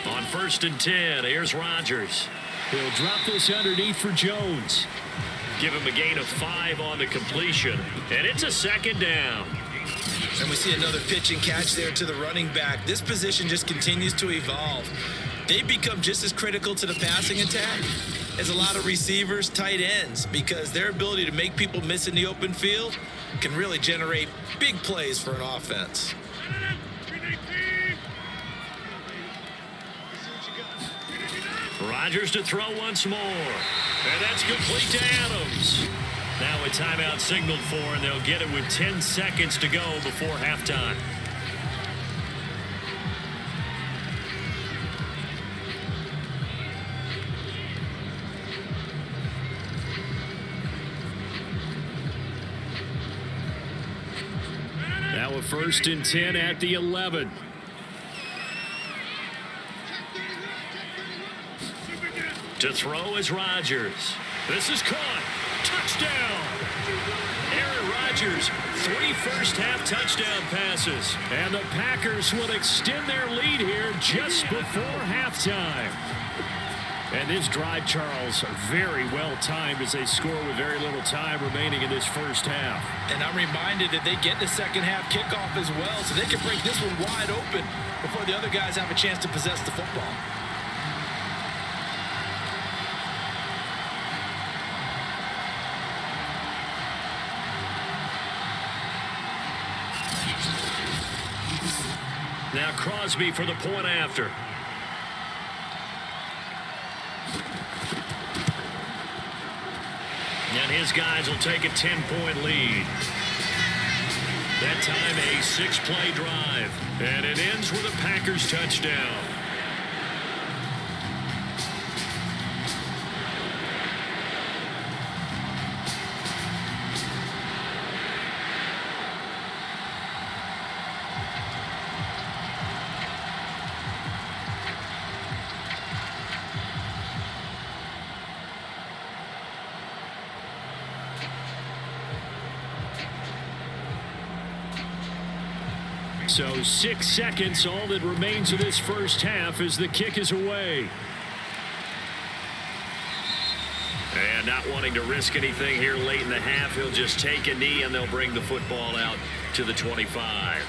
On 1st and 10, here's Rodgers. He'll drop this underneath for Jones. Give him a gain of 5 on the completion, and it's a second down. And we see another pitch and catch there to the running back. This position just continues to evolve. They become just as critical to the passing attack as a lot of receivers, tight ends, because their ability to make people miss in the open field can really generate big plays for an offense. Rodgers to throw once more. And that's complete to Adams. Now a timeout signaled for, and they'll get it with 10 seconds to go before halftime. Now a 1st and 10 at the 11. To throw is Rodgers. This is caught. Touchdown. Aaron Rodgers, 3 first-half touchdown passes. And the Packers will extend their lead here just before halftime. And this drive, Charles, very well timed as they score with very little time remaining in this first half. And I'm reminded that they get the second half kickoff as well, so they can break this one wide open before the other guys have a chance to possess the football. Now Crosby for the point after. And And his guys will take a 10-point lead. That time a 6-play drive. And it ends with a Packers touchdown. So 6 seconds, all that remains of this first half as the kick is away. And not wanting to risk anything here late in the half, he'll just take a knee and they'll bring the football out to the 25.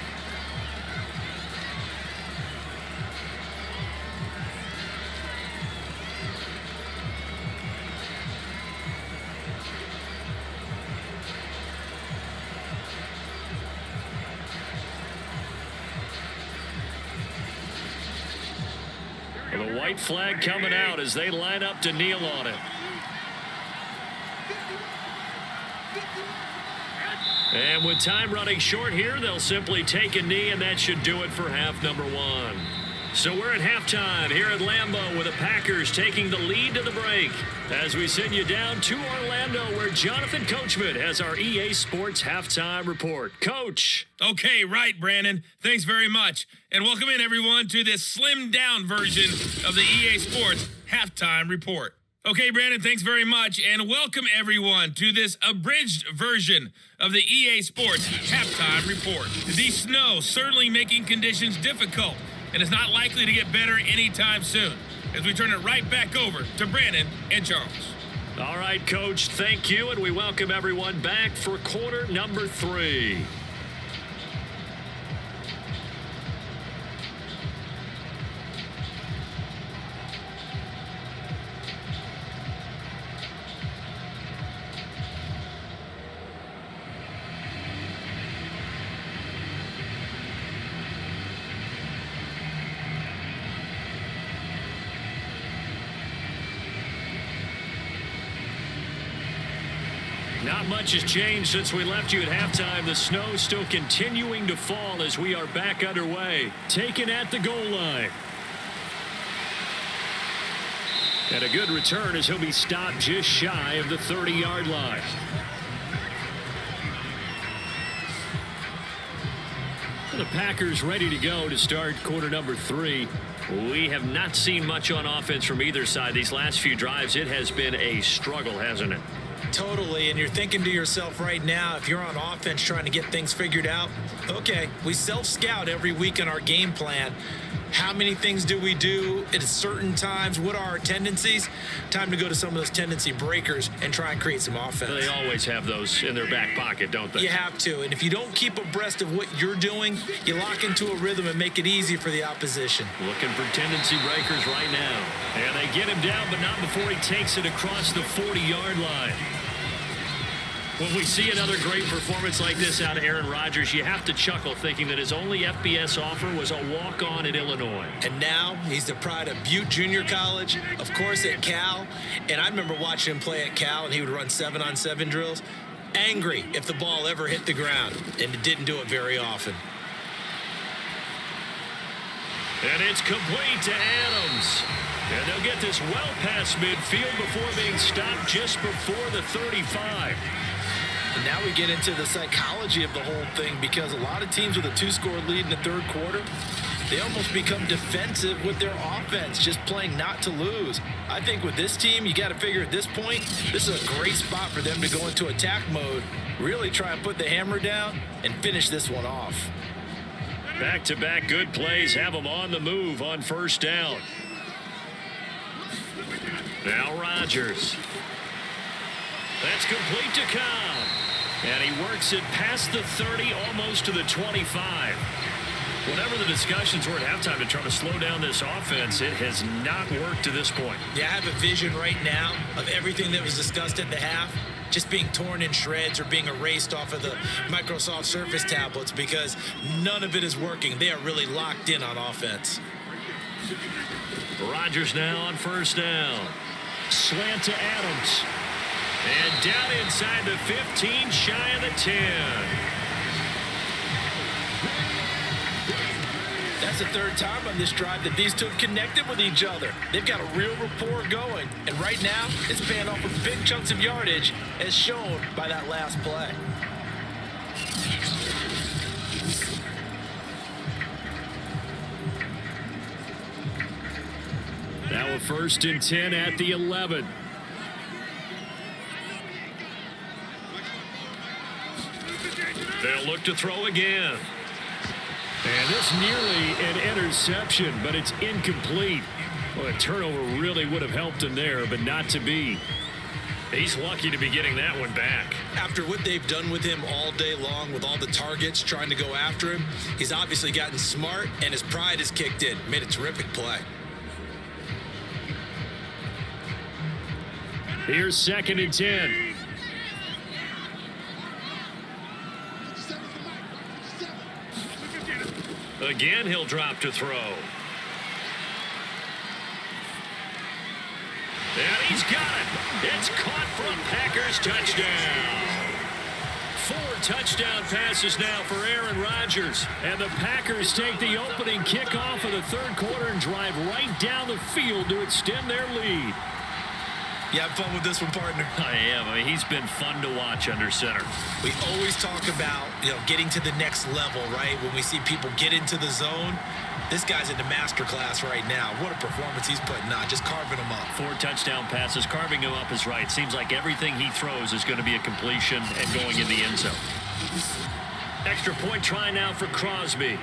The white flag coming out as they line up to kneel on it. And with time running short here, they'll simply take a knee, and that should do it for half number 1. So we're at halftime here at Lambeau with the Packers taking the lead to the break as we send you down to Orlando where Jonathan Coachman has our EA Sports halftime report. Coach. Okay, right, Brandon. Thanks very much. And welcome in, everyone, to this slimmed-down version of the EA Sports halftime report. Okay, Brandon, thanks very much. And welcome, everyone, to this abridged version of the EA Sports halftime report. The snow certainly making conditions difficult, and it's not likely to get better anytime soon, as we turn it right back over to Brandon and Charles. All right, Coach, thank you, and we welcome everyone back for quarter number 3. Not much has changed since we left you at halftime. The snow still continuing to fall as we are back underway. Taken at the goal line. And a good return as he'll be stopped just shy of the 30-yard line. The Packers ready to go to start quarter number 3. We have not seen much on offense from either side. These last few drives, it has been a struggle, hasn't it? Totally, and you're thinking to yourself right now, if you're on offense trying to get things figured out, okay, we self-scout every week on our game plan. How many things do we do at certain times? What are our tendencies? Time to go to some of those tendency breakers and try and create some offense. They always have those in their back pocket, don't they? You have to, and if you don't keep abreast of what you're doing, you lock into a rhythm and make it easy for the opposition. Looking for tendency breakers right now. And they get him down, but not before he takes it across the 40-yard line. When we see another great performance like this out of Aaron Rodgers, you have to chuckle thinking that his only FBS offer was a walk-on at Illinois. And now he's the pride of Butte Junior College, of course at Cal. And I remember watching him play at Cal, and he would run 7-on-7 drills. Angry if the ball ever hit the ground, and it didn't do it very often. And it's complete to Adams. And they'll get this well past midfield before being stopped just before the 35. And now we get into the psychology of the whole thing, because a lot of teams with a 2-score lead in the third quarter, they almost become defensive with their offense, just playing not to lose. I think with this team, you got to figure at this point, this is a great spot for them to go into attack mode, really try and put the hammer down and finish this one off. Back-to-back good plays have them on the move on first down. Now Rodgers. That's complete to Cobb. And he works it past the 30, almost to the 25. Whatever the discussions were at halftime to try to slow down this offense, it has not worked to this point. Yeah, I have a vision right now of everything that was discussed at the half just being torn in shreds or being erased off of the Microsoft Surface tablets, because none of it is working. They are really locked in on offense. Rodgers now on first down. Slant to Adams. And down inside the 15, shy of the 10. That's the third time on this drive that these two have connected with each other. They've got a real rapport going. And right now, it's paying off with big chunks of yardage, as shown by that last play. Now a 1st and 10 at the 11. They'll look to throw again. And this nearly an interception, but it's incomplete. Well, a turnover really would have helped him there, but not to be. He's lucky to be getting that one back. After what they've done with him all day long, with all the targets trying to go after him, he's obviously gotten smart, and his pride has kicked in. Made a terrific play. Here's 2nd and 10. Again, he'll drop to throw. And he's got it. It's caught for a Packers touchdown. 4 touchdown passes now for Aaron Rodgers. And the Packers take the opening kickoff of the 3rd quarter and drive right down the field to extend their lead. You have fun with this one, partner? I am. I mean, he's been fun to watch under center. We always talk about, getting to the next level, right? When we see people get into the zone, this guy's in the master class right now. What a performance he's putting on, just carving them up. 4 touchdown passes, carving him up is right. Seems like everything he throws is going to be a completion and going in the end zone. Extra point try now for Crosby.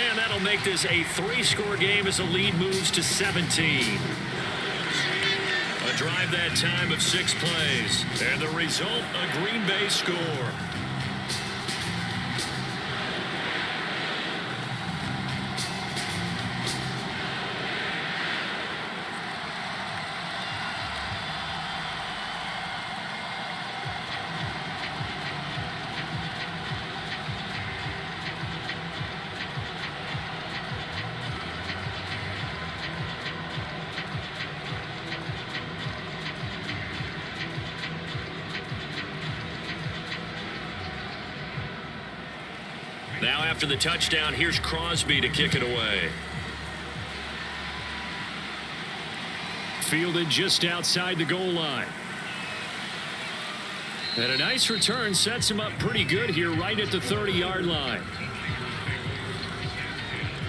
And that'll make this a 3-score game as the lead moves to 17. A drive that time of 6 plays. And the result, a Green Bay score. Now after the touchdown, here's Crosby to kick it away. Fielded just outside the goal line. And a nice return sets him up pretty good here right at the 30-yard line.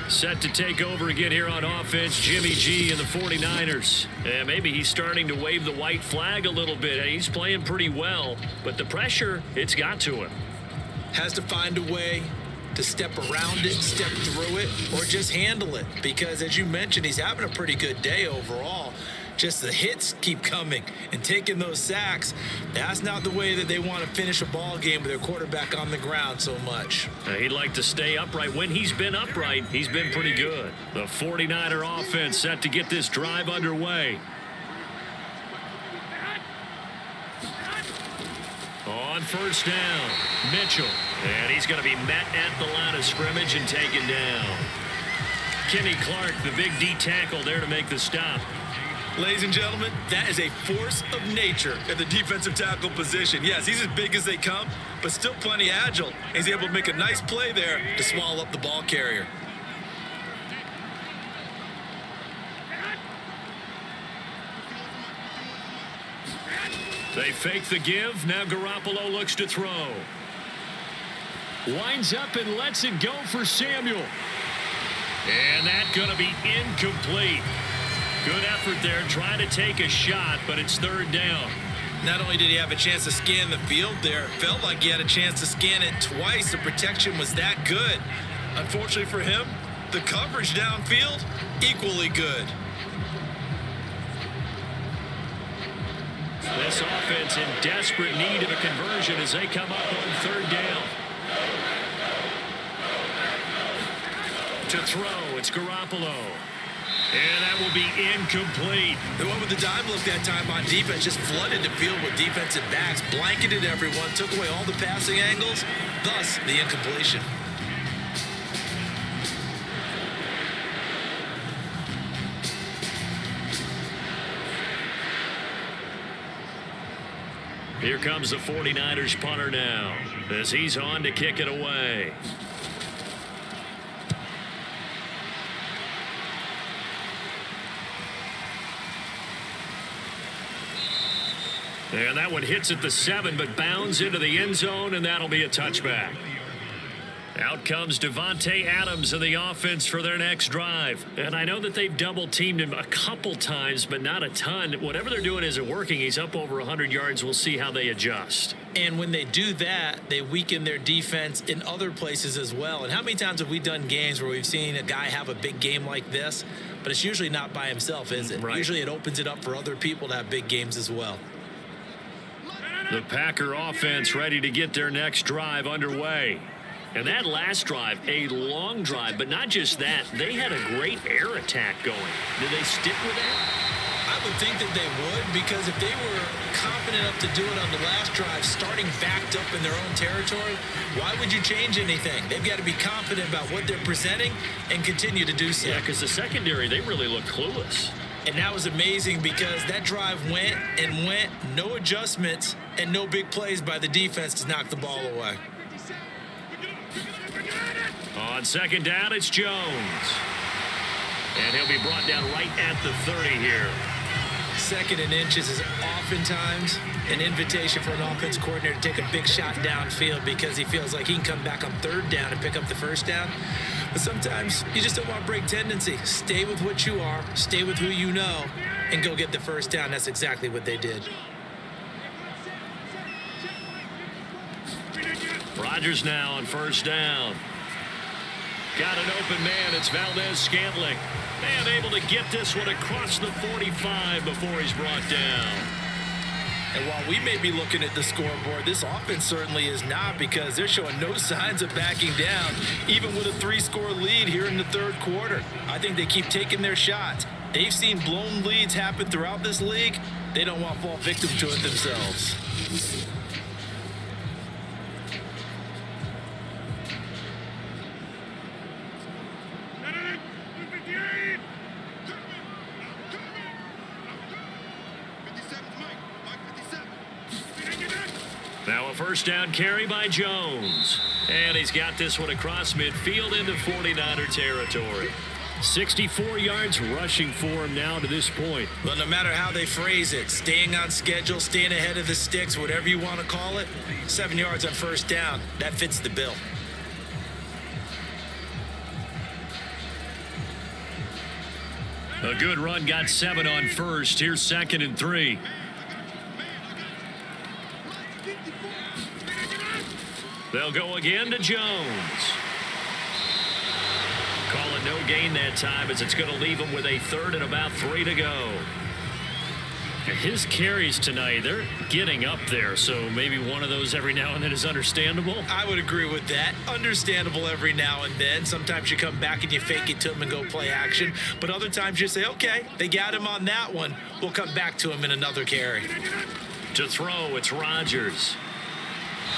Set to take over again here on offense, Jimmy G and the 49ers. And maybe he's starting to wave the white flag a little bit. He's playing pretty well, but the pressure, it's got to him. Has to find a way to step around it, step through it, or just handle it. Because as you mentioned, he's having a pretty good day overall. Just the hits keep coming and taking those sacks. That's not the way that they want to finish a ball game with their quarterback on the ground so much. He'd like to stay upright. When he's been upright, he's been pretty good. The 49er offense set to get this drive underway. On 1st down, Mitchell. And he's going to be met at the line of scrimmage and taken down. Kenny Clark, the big D tackle there to make the stop. Ladies and gentlemen, that is a force of nature at the defensive tackle position. Yes, he's as big as they come, but still plenty agile. He's able to make a nice play there to swallow up the ball carrier. They fake the give. Now Garoppolo looks to throw. Winds up and lets it go for Samuel. And that's going to be incomplete. Good effort there, trying to take a shot, but it's 3rd down. Not only did he have a chance to scan the field there, it felt like he had a chance to scan it twice. The protection was that good. Unfortunately for him, the coverage downfield, equally good. This offense in desperate need of a conversion as they come up on 3rd down. To throw, it's Garoppolo. And that will be incomplete. The one with the dime look that time on defense just flooded the field with defensive backs, blanketed everyone, took away all the passing angles, thus the incompletion. Here comes the 49ers punter now as he's on to kick it away. And that one hits at the 7, but bounds into the end zone, and that'll be a touchback. Out comes Devontae Adams in the offense for their next drive. And I know that they've double-teamed him a couple times, but not a ton. Whatever they're doing isn't working. He's up over 100 yards. We'll see how they adjust. And when they do that, they weaken their defense in other places as well. And how many times have we done games where we've seen a guy have a big game like this, but it's usually not by himself, is it? Right. Usually it opens it up for other people to have big games as well. The Packer offense ready to get their next drive underway. And that last drive, a long drive, but not just that. They had a great air attack going. Did they stick with that? I would think that they would, because if they were confident enough to do it on the last drive, starting backed up in their own territory, why would you change anything? They've got to be confident about what they're presenting and continue to do so. Yeah, because the secondary, they really look clueless. And that was amazing because that drive went and went, no adjustments, and no big plays by the defense to knock the ball away. On second down, it's Jones. And he'll be brought down right at the 30 here. Second and inches is oftentimes an invitation for an offense coordinator to take a big shot downfield because he feels like he can come back on third down and pick up the first down. But sometimes you just don't want to break tendency. Stay with what you are, stay with who you know, and go get the first down. That's exactly what they did. Rodgers now on first down. Got an open man. It's Valdez-Scantling. And able to get this one across the 45 before he's brought down. And while we may be looking at the scoreboard, this offense certainly is not, because they're showing no signs of backing down, even with a 3-score lead here in the third quarter. I think they keep taking their shots. They've seen blown leads happen throughout this league. They don't want to fall victim to it themselves. Now a first down carry by Jones. And he's got this one across midfield into 49er territory. 64 yards rushing for him now to this point. Well, no matter how they phrase it, staying on schedule, staying ahead of the sticks, whatever you want to call it, 7 yards on first down, that fits the bill. A good run, got 7 on first. Here's 2nd and 3. They'll go again to Jones. Call it no gain that time, as it's going to leave him with a 3rd and about 3 to go. His carries tonight, they're getting up there, so maybe one of those every now and then is understandable. I would agree with that. Understandable every now and then. Sometimes you come back and you fake it to him and go play action. But other times you say, okay, they got him on that one. We'll come back to him in another carry. To throw, it's Rodgers.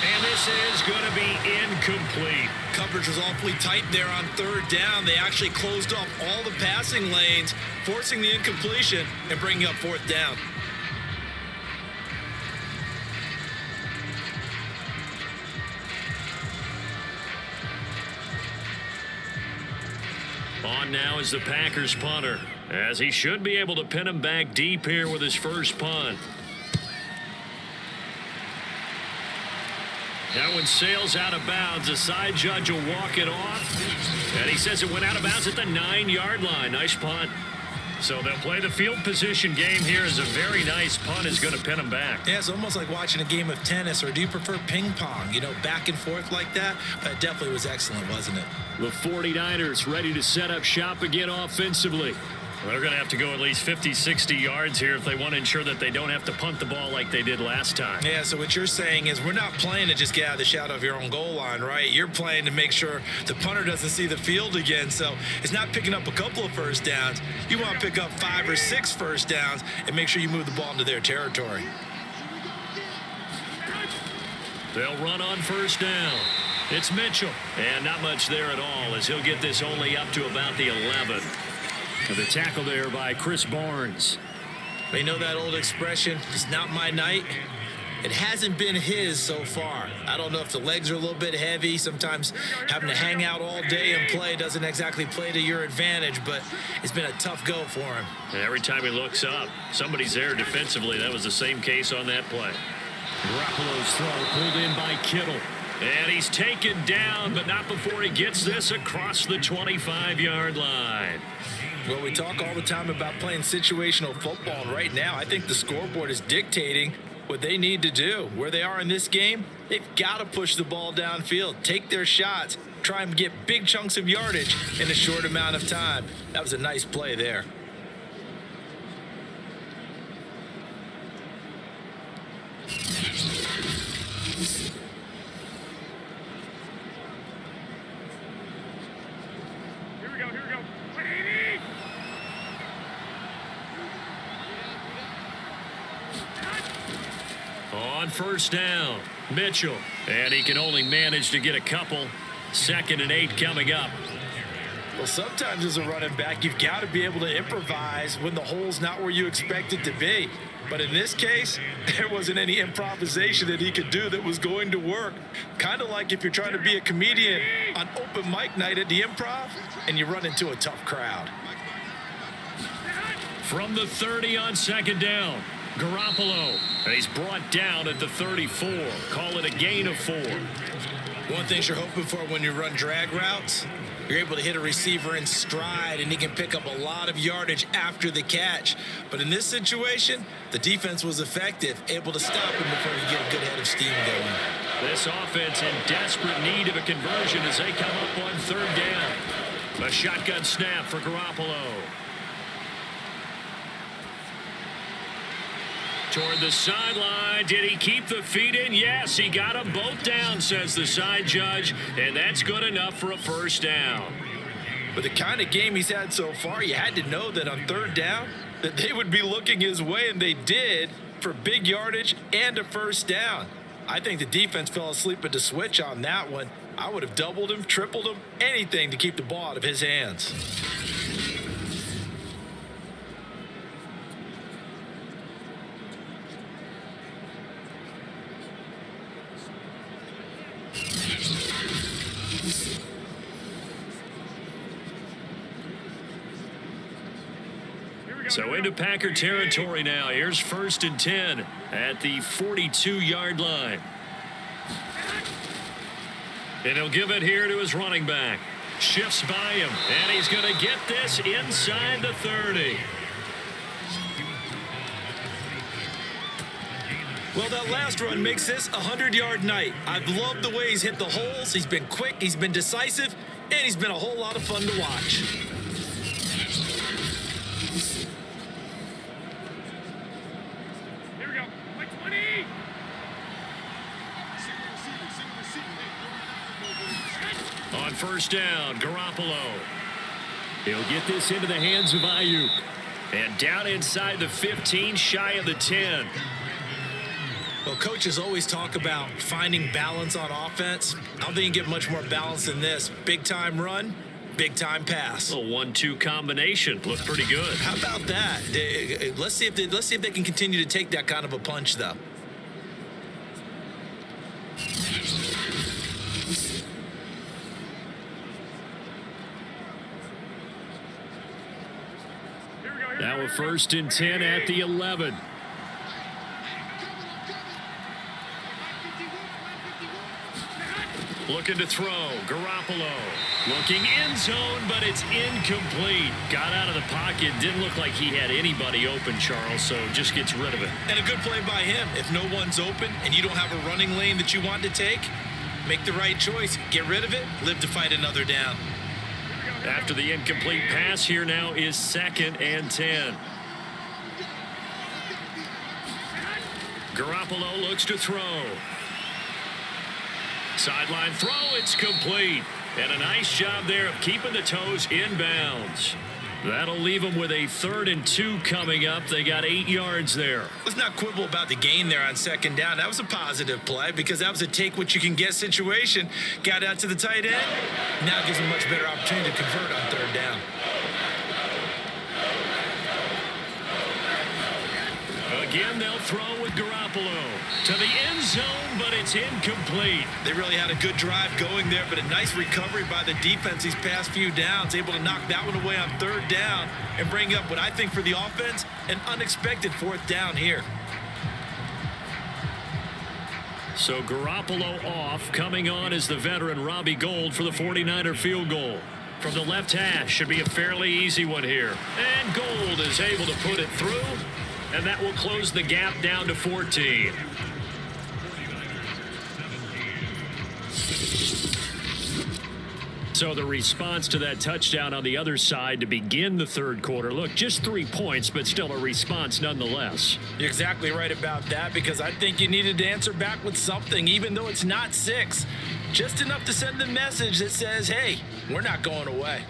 And this is going to be incomplete. Coverage was awfully tight there on third down. They actually closed off all the passing lanes, forcing the incompletion and bringing up fourth down. On now is the Packers punter, as he should be able to pin him back deep here with his first punt. That one sails out of bounds. The side judge will walk it off. And he says it went out of bounds at the 9-yard line. Nice punt. So they'll play the field position game here, as a very nice punt is going to pin him back. Yeah, it's almost like watching a game of tennis, or do you prefer ping pong? You know, back and forth like that? But it definitely was excellent, wasn't it? The 49ers ready to set up shop again offensively. Well, they're going to have to go at least 50, 60 yards here if they want to ensure that they don't have to punt the ball like they did last time. Yeah, so what you're saying is we're not playing to just get out of the shadow of your own goal line, right? You're playing to make sure the punter doesn't see the field again. So it's not picking up a couple of first downs. You want to pick up 5 or 6 first downs and make sure you move the ball into their territory. They'll run on first down. It's Mitchell. And not much there at all, as he'll get this only up to about the 11. The tackle there by Chris Barnes. You know that old expression, it's not my night? It hasn't been his so far. I don't know if the legs are a little bit heavy. Sometimes having to hang out all day and play doesn't exactly play to your advantage, but it's been a tough go for him. And every time he looks up, somebody's there defensively. That was the same case on that play. Garoppolo's throw pulled in by Kittle. And he's taken down, but not before he gets this across the 25-yard line. Well, we talk all the time about playing situational football. And right now, I think the scoreboard is dictating what they need to do. Where they are in this game, they've got to push the ball downfield, take their shots, try and get big chunks of yardage in a short amount of time. That was a nice play there. On first down, Mitchell. And he can only manage to get a couple. 2nd and 8 coming up. Well, sometimes as a running back, you've got to be able to improvise when the hole's not where you expect it to be. But in this case, there wasn't any improvisation that he could do that was going to work. Kind of like if you're trying to be a comedian on open mic night at the Improv and you run into a tough crowd. From the 30 on 2nd down, Garoppolo. And he's brought down at the 34. Call it a gain of 4. One thing you're hoping for when you run drag routes, you're able to hit a receiver in stride and he can pick up a lot of yardage after the catch. But in this situation, the defense was effective, able to stop him before he get a good head of steam going. This offense in desperate need of a conversion as they come up on 3rd down. A shotgun snap for Garoppolo. Toward the sideline. Did he keep the feet in? Yes, he got them both down, says the side judge, and that's good enough for a 1st down. But the kind of game he's had so far, you had to know that on 3rd down, that they would be looking his way, and they did, for big yardage and a 1st down. I think the defense fell asleep at the switch on that one. I would have doubled him, tripled him, anything to keep the ball out of his hands. So into Packer territory now. Here's 1st and 10 at the 42-yard line. And he'll give it here to his running back. Shifts by him, and he's going to get this inside the 30. Well, that last run makes this a 100-yard night. I've loved the way he's hit the holes. He's been quick, he's been decisive, and he's been a whole lot of fun to watch. On 1st down, Garoppolo. He'll get this into the hands of Ayuk. And down inside the 15, shy of the 10. Well, coaches always talk about finding balance on offense. I don't think you get much more balance than this. Big-time run, big-time pass. A 1-2 combination. Looked pretty good. How about that? Let's see if they can continue to take that kind of a punch, though. Now a 1st and 10 at the 11. Looking to throw. Garoppolo. Looking end zone, but it's incomplete. Got out of the pocket. Didn't look like he had anybody open, Charles, so just gets rid of it. And a good play by him. If no one's open and you don't have a running lane that you want to take, make the right choice. Get rid of it. Live to fight another down. After the incomplete pass, here now is 2nd and 10. Garoppolo looks to throw. Sideline throw, it's complete. And a nice job there of keeping the toes inbounds. That'll leave them with a 3rd and 2 coming up. They got 8 yards there. Let's not quibble about the gain there on 2nd down. That was a positive play because that was a take-what-you-can-get situation. Got out to the tight end. Now gives them a much better opportunity to convert on 3rd down. Again, they'll throw with Garoppolo. to the end zone, but it's incomplete. They really had a good drive going there, but a nice recovery by the defense these past few downs, able to knock that one away on third down and bring up what I think for the offense, an unexpected fourth down here. So Garoppolo off. Coming on is the veteran Robbie Gould for the 49er field goal. From the left hash, should be a fairly easy one here. And Gould is able to put it through, and that will close the gap down to 14. So the response to that touchdown on the other side to begin the third quarter. Look, just 3 points, but still a response nonetheless. You're exactly right about that, because I think you needed to answer back with something, even though it's not 6. Just enough to send the message that says, hey, we're not going away.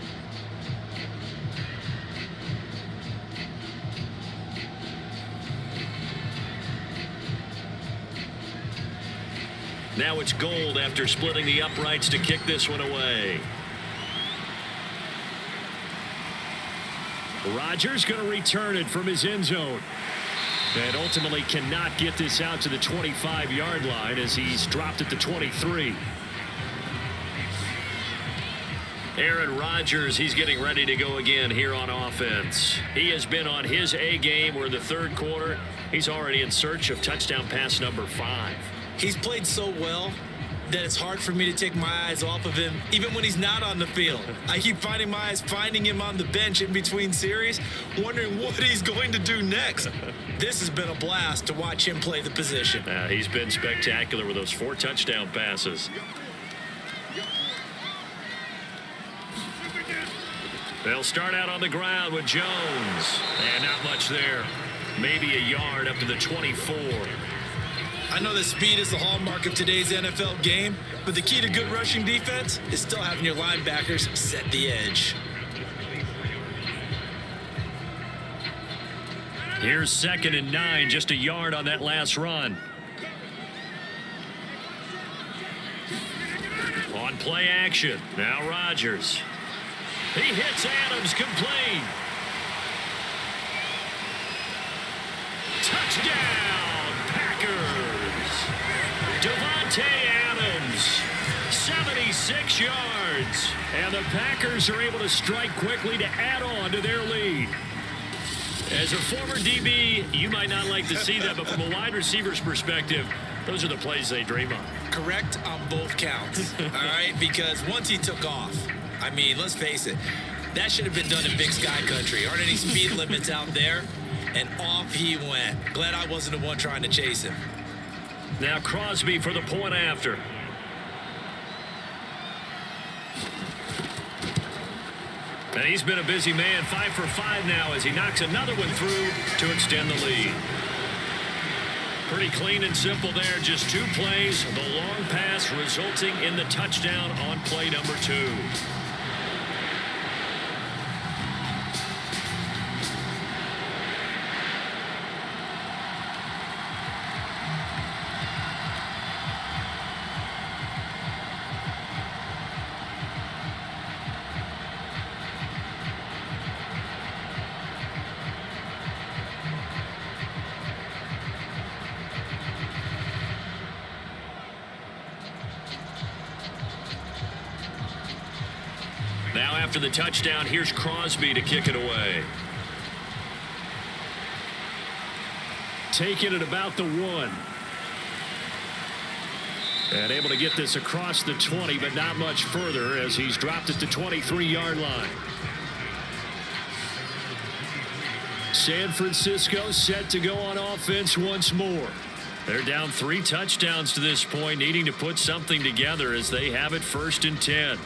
Now it's Gould after splitting the uprights to kick this one away. Rodgers going to return it from his end zone. And ultimately cannot get this out to the 25-yard line as he's dropped at the 23. Aaron Rodgers, he's getting ready to go again here on offense. He has been on his A game. We're in the third quarter. He's already in search of touchdown pass number 5. He's played so well that it's hard for me to take my eyes off of him, even when he's not on the field. I keep finding my eyes finding him on the bench in between series, wondering what he's going to do next. This has been a blast to watch him play the position. He's been spectacular with those 4 touchdown passes. They'll start out on the ground with Jones. And not much there. Maybe a yard up to the 24. I know that speed is the hallmark of today's NFL game, but the key to good rushing defense is still having your linebackers set the edge. Here's 2nd and 9, just a yard on that last run. On play action, now Rodgers. He hits Adams, complete. Touchdown, Packers. Devontae Adams, 76 yards. And the Packers are able to strike quickly to add on to their lead. As a former DB, you might not like to see that, but from a wide receiver's perspective, those are the plays they dream of. Correct on both counts, all right? Because once he took off, I mean, let's face it, that should have been done in Big Sky Country. Aren't any speed limits out there? And off he went. Glad I wasn't the one trying to chase him. Now Crosby for the point after. And he's been a busy man, 5 for 5 now as he knocks another one through to extend the lead. Pretty clean and simple there, just 2 plays. The long pass resulting in the touchdown on play number 2. Now after the touchdown, here's Crosby to kick it away. Taking it about the 1. And able to get this across the 20, but not much further as he's dropped at the 23-yard line. San Francisco set to go on offense once more. They're down 3 touchdowns to this point, needing to put something together as they have it 1st and 10.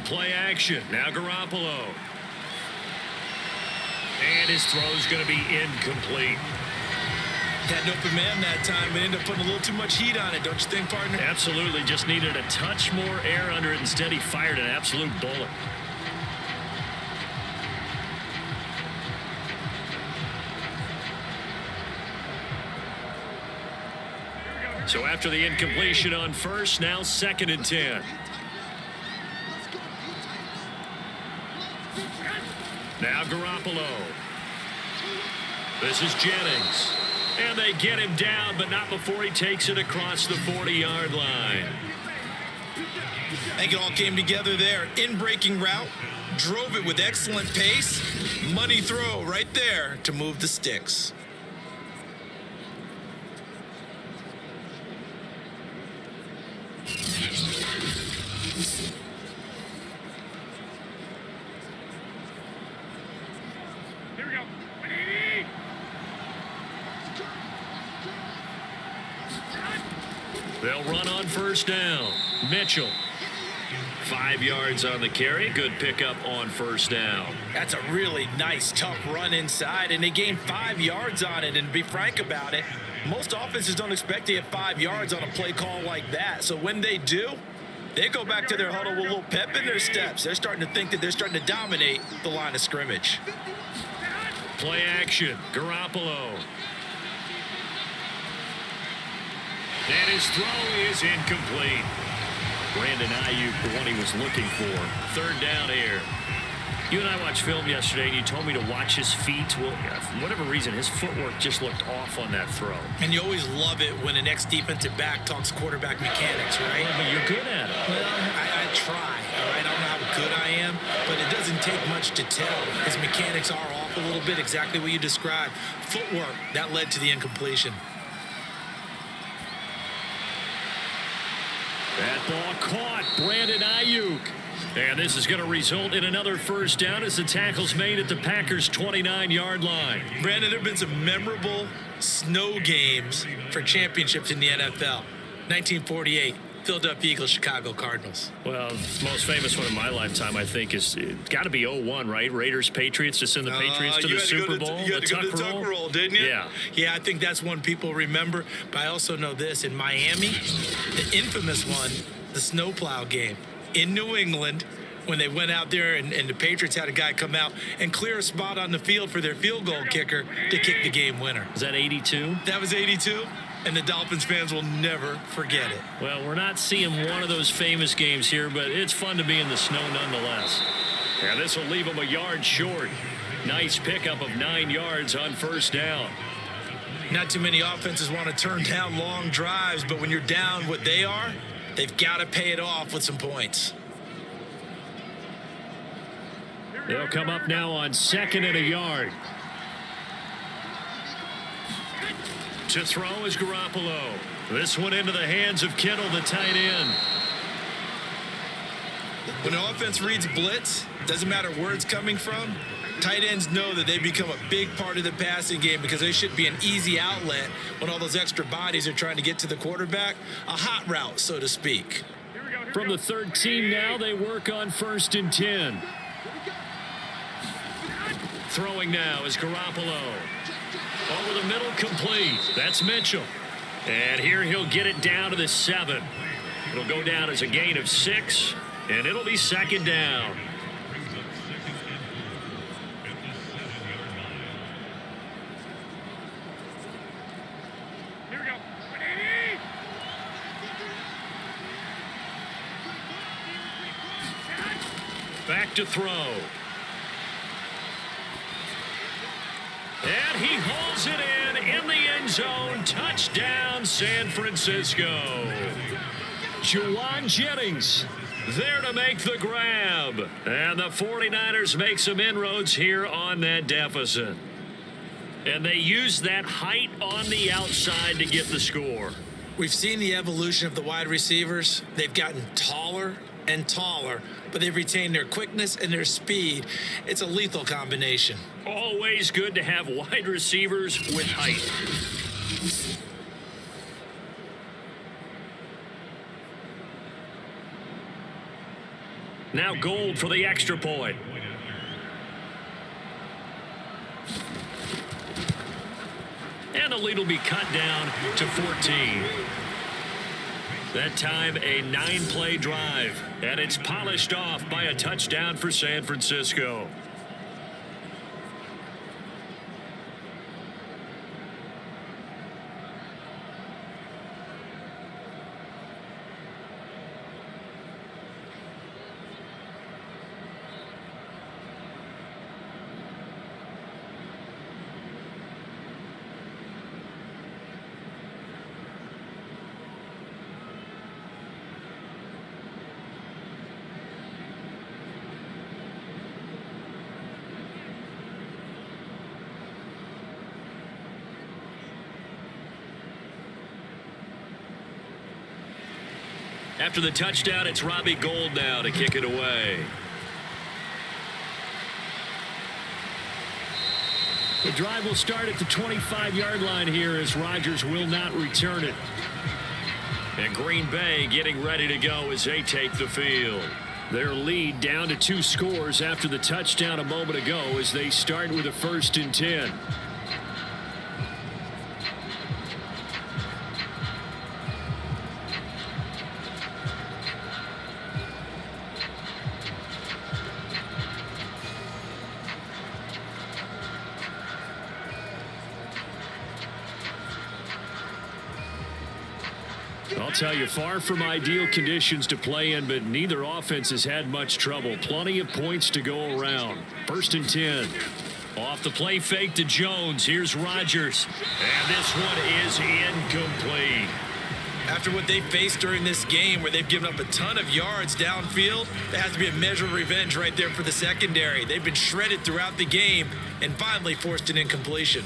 Play action. Now Garoppolo. And his throw's going to be incomplete. Had an open man that time, but ended up putting a little too much heat on it, don't you think, partner? Absolutely. Just needed a touch more air under it. Instead, he fired an absolute bullet. So after the incompletion on first, now 2nd and 10. Now Garoppolo. This is Jennings. And they get him down, but not before he takes it across the 40-yard line. I think it all came together there. In-breaking route, drove it with excellent pace. Money throw right there to move the sticks. Here we go. They'll run on first down. Mitchell. 5 yards on the carry. Good pickup on first down. That's a really nice, tough run inside, and they gained 5 yards on it. And to be frank about it, most offenses don't expect to get 5 yards on a play call like that. So when they do, they go back to their huddle with a little pep in their steps. They're starting to think that they're starting to dominate the line of scrimmage. Play action. Garoppolo. And his throw is incomplete. Brandon Ayuk, the one he was looking for. 3rd down here. You and I watched film yesterday, and you told me to watch his feet. Well, for whatever reason, his footwork just looked off on that throw. And you always love it when an ex-defensive back talks quarterback mechanics, right? Well, but you're good at it. Well, I try, all right? I don't know how good I am, but it doesn't take much to tell. His mechanics are off a little bit, exactly what you described. Footwork, that led to the incompletion. That ball caught. Brandon Ayuk. And this is going to result in another first down as the tackle's made at the Packers' 29-yard line. Brandon, there have been some memorable snow games for championships in the NFL. 1948, Philadelphia Eagles, Chicago Cardinals. Well, the most famous one in my lifetime, I think, is got to be 01, right? Raiders, Patriots, to send the Patriots to the Super Bowl. You had to go to the tuck roll, didn't you? Yeah. Yeah, I think that's one people remember. But I also know this. In Miami, the infamous one, the snowplow game in New England, when they went out there and the Patriots had a guy come out and clear a spot on the field for their field goal kicker to kick the game winner. Was that 82? That was 82. And the Dolphins fans will never forget it. Well, we're not seeing one of those famous games here, but it's fun to be in the snow nonetheless. And this will leave them a yard short. Nice pickup of 9 yards on first down. Not too many offenses want to turn down long drives, but when you're down what they are, they've got to pay it off with some points. They'll come up now on 2nd and a yard. To throw is Garoppolo. This one into the hands of Kittle, the tight end. When an offense reads blitz, doesn't matter where it's coming from, tight ends know that they become a big part of the passing game because they should be an easy outlet when all those extra bodies are trying to get to the quarterback. A hot route, so to speak. From the 13 now, they work on 1st and 10. Throwing now is Garoppolo. Over the middle, complete. That's Mitchell. And here he'll get it down to the 7. It'll go down as a gain of 6, and it'll be 2nd down. Here we go. Back to throw. And he hauls it in the end zone. Touchdown, San Francisco. Juwan Jennings there to make the grab. And the 49ers make some inroads here on that deficit. And they use that height on the outside to get the score. We've seen the evolution of the wide receivers. They've gotten taller and taller, but they've retained their quickness and their speed. It's a lethal combination. Always good to have wide receivers with height. Now Gold for the extra point. And the lead will be cut down to 14. That time, a 9-play drive. And it's polished off by a touchdown for San Francisco. After the touchdown, it's Robbie Gould now to kick it away. The drive will start at the 25-yard line here as Rodgers will not return it. And Green Bay getting ready to go as they take the field. Their lead down to 2 scores after the touchdown a moment ago as they start with a 1st and 10. I'll tell you, far from ideal conditions to play in, but neither offense has had much trouble. Plenty of points to go around. 1st and 10. Off the play fake to Jones. Here's Rodgers. And this one is incomplete. After what they faced during this game where they've given up a ton of yards downfield, there has to be a measure of revenge right there for the secondary. They've been shredded throughout the game and finally forced an incompletion.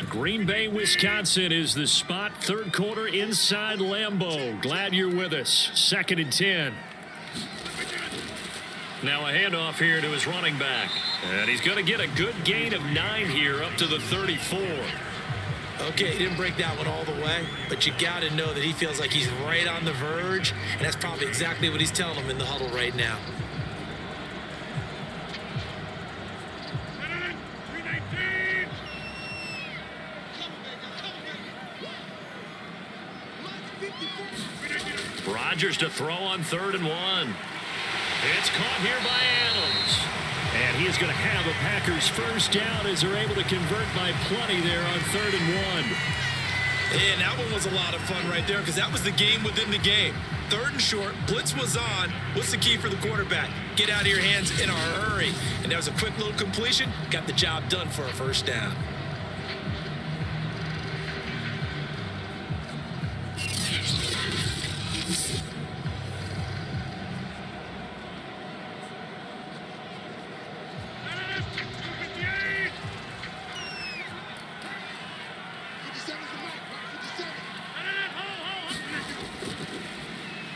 Green Bay, Wisconsin is the spot. 3rd quarter inside Lambeau. Glad you're with us. 2nd and 10. Now a handoff here to his running back. And he's going to get a good gain of 9 here up to the 34. Okay, he didn't break that one all the way, but you got to know that he feels like he's right on the verge, and that's probably exactly what he's telling them in the huddle right now. Rodgers to throw on 3rd and 1. It's caught here by Adams. And he is going to have a Packers 1st down as they're able to convert by plenty there on 3rd and 1. And that one was a lot of fun right there because that was the game within the game. 3rd and short, blitz was on. What's the key for the quarterback? Get out of your hands in a hurry. And that was a quick little completion. Got the job done for a 1st down.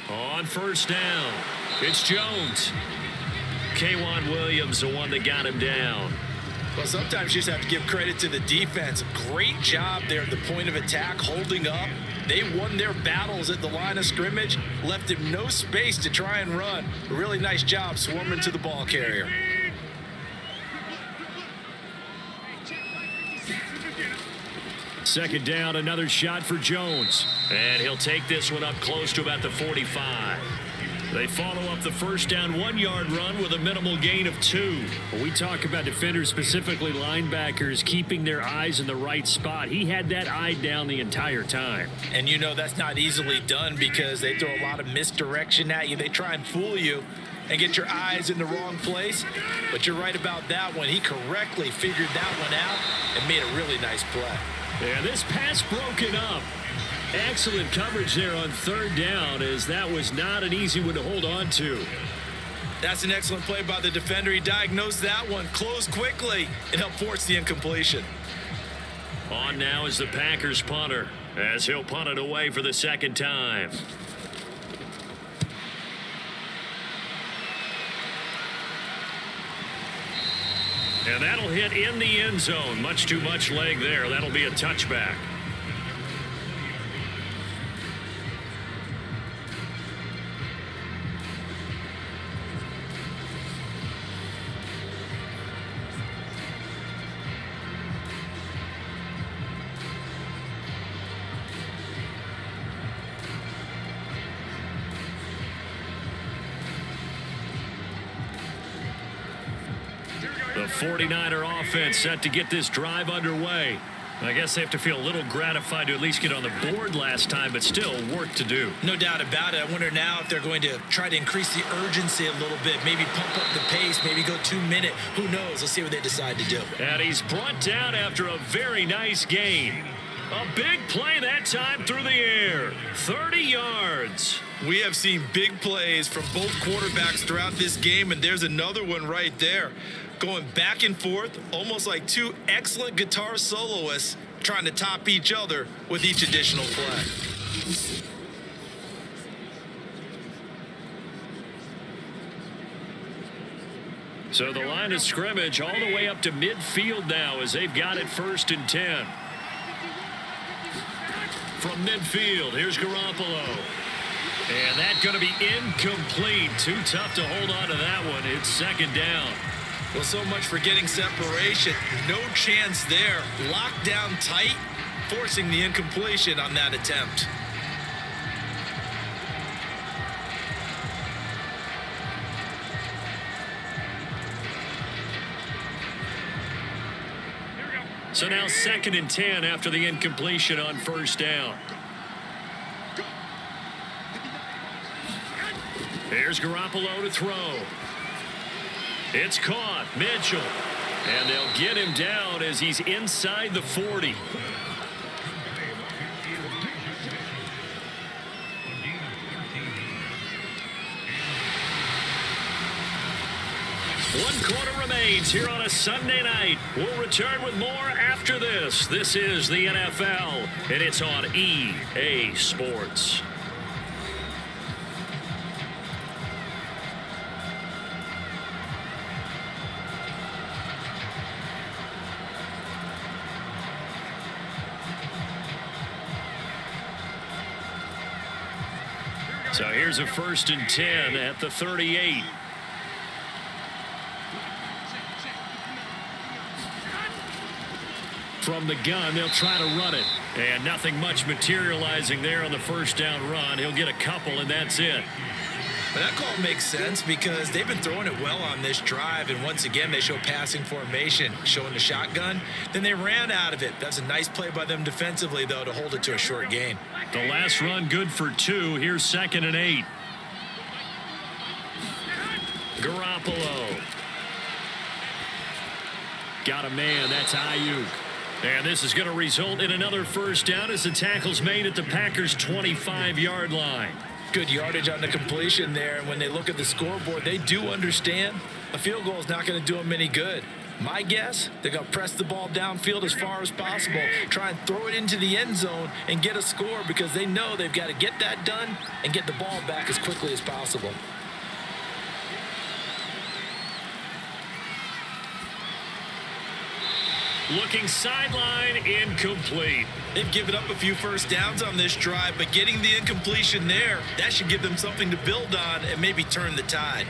On 1st down, it's Jones. K'Wan Williams, the one that got him down. Well, sometimes you just have to give credit to the defense. Great job there at the point of attack, holding up. They won their battles at the line of scrimmage, left him no space to try and run. A really nice job swarming to the ball carrier. Second down, another shot for Jones. And he'll take this one up close to about the 45. They follow up the 1st down 1-yard run with a minimal gain of 2. When we talk about defenders, specifically linebackers, keeping their eyes in the right spot, he had that eye down the entire time. And you know that's not easily done because they throw a lot of misdirection at you. They try and fool you and get your eyes in the wrong place. But you're right about that one. He correctly figured that one out and made a really nice play. And this pass broken up. Excellent coverage there on 3rd down as that was not an easy one to hold on to. That's an excellent play by the defender. He diagnosed that one, closed quickly, and helped force the incompletion. On now is the Packers punter as he'll punt it away for the 2nd time. And that'll hit in the end zone. Much too much leg there. That'll be a touchback. The 49er offense set to get this drive underway. I guess they have to feel a little gratified to at least get on the board last time, but still work to do. No doubt about it. I wonder now if they're going to try to increase the urgency a little bit, maybe pump up the pace, maybe go 2-minute. Who knows? Let's see what they decide to do. And he's brought down after a very nice gain. A big play that time through the air. 30 yards. We have seen big plays from both quarterbacks throughout this game, and there's another one right there. Going back and forth, almost like two excellent guitar soloists trying to top each other with each additional play. So the line of scrimmage all the way up to midfield now as they've got it 1st and 10. From midfield, here's Garoppolo. And that's going to be incomplete. Too tough to hold on to that one. It's 2nd down. Well, so much for getting separation. No chance there. Locked down tight, forcing the incompletion on that attempt. So now 2nd and 10 after the incompletion on 1st down. Here's Garoppolo to throw. It's caught. Mitchell. And they'll get him down as he's inside the 40. One quarter remains here on a Sunday night. We'll return with more after this. This is the NFL, and it's on EA Sports. So here's a 1st and 10 at the 38. From the gun, they'll try to run it. And nothing much materializing there on the 1st down run. He'll get a couple, and that's it. But that call makes sense because they've been throwing it well on this drive, and once again, they show passing formation, showing the shotgun. Then they ran out of it. That's a nice play by them defensively, though, to hold it to a short gain. The last run good for 2. Here's 2nd and 8. Garoppolo. Got a man. That's Ayuk. And this is going to result in another 1st down as the tackle's made at the Packers' 25-yard line. Good yardage on the completion there. And when they look at the scoreboard, they do understand a field goal is not going to do them any good. My guess, they're going to press the ball downfield as far as possible, try and throw it into the end zone and get a score because they know they've got to get that done and get the ball back as quickly as possible. Looking sideline, incomplete. They've given up a few 1st downs on this drive, but getting the incompletion there, that should give them something to build on and maybe turn the tide.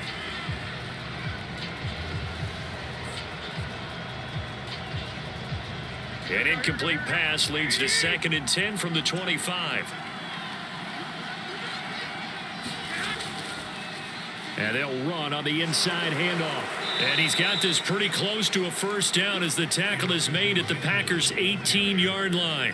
An incomplete pass leads to 2nd and 10 from the 25. And they'll run on the inside handoff. And he's got this pretty close to a 1st down as the tackle is made at the Packers' 18-yard line.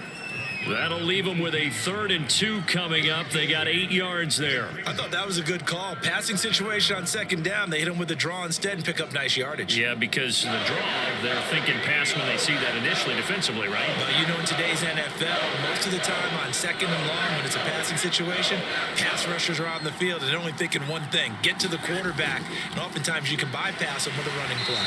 That'll leave them with a 3rd and 2 coming up. They got 8 yards there. I thought that was a good call. Passing situation on 2nd down. They hit him with the draw instead and pick up nice yardage. Yeah, because the draw, they're thinking pass when they see that initially defensively, right? But you know, in today's NFL, most of the time on 2nd and long, when it's a passing situation, pass rushers are out in the field and they're only thinking one thing, get to the quarterback. And oftentimes you can bypass them with a running play.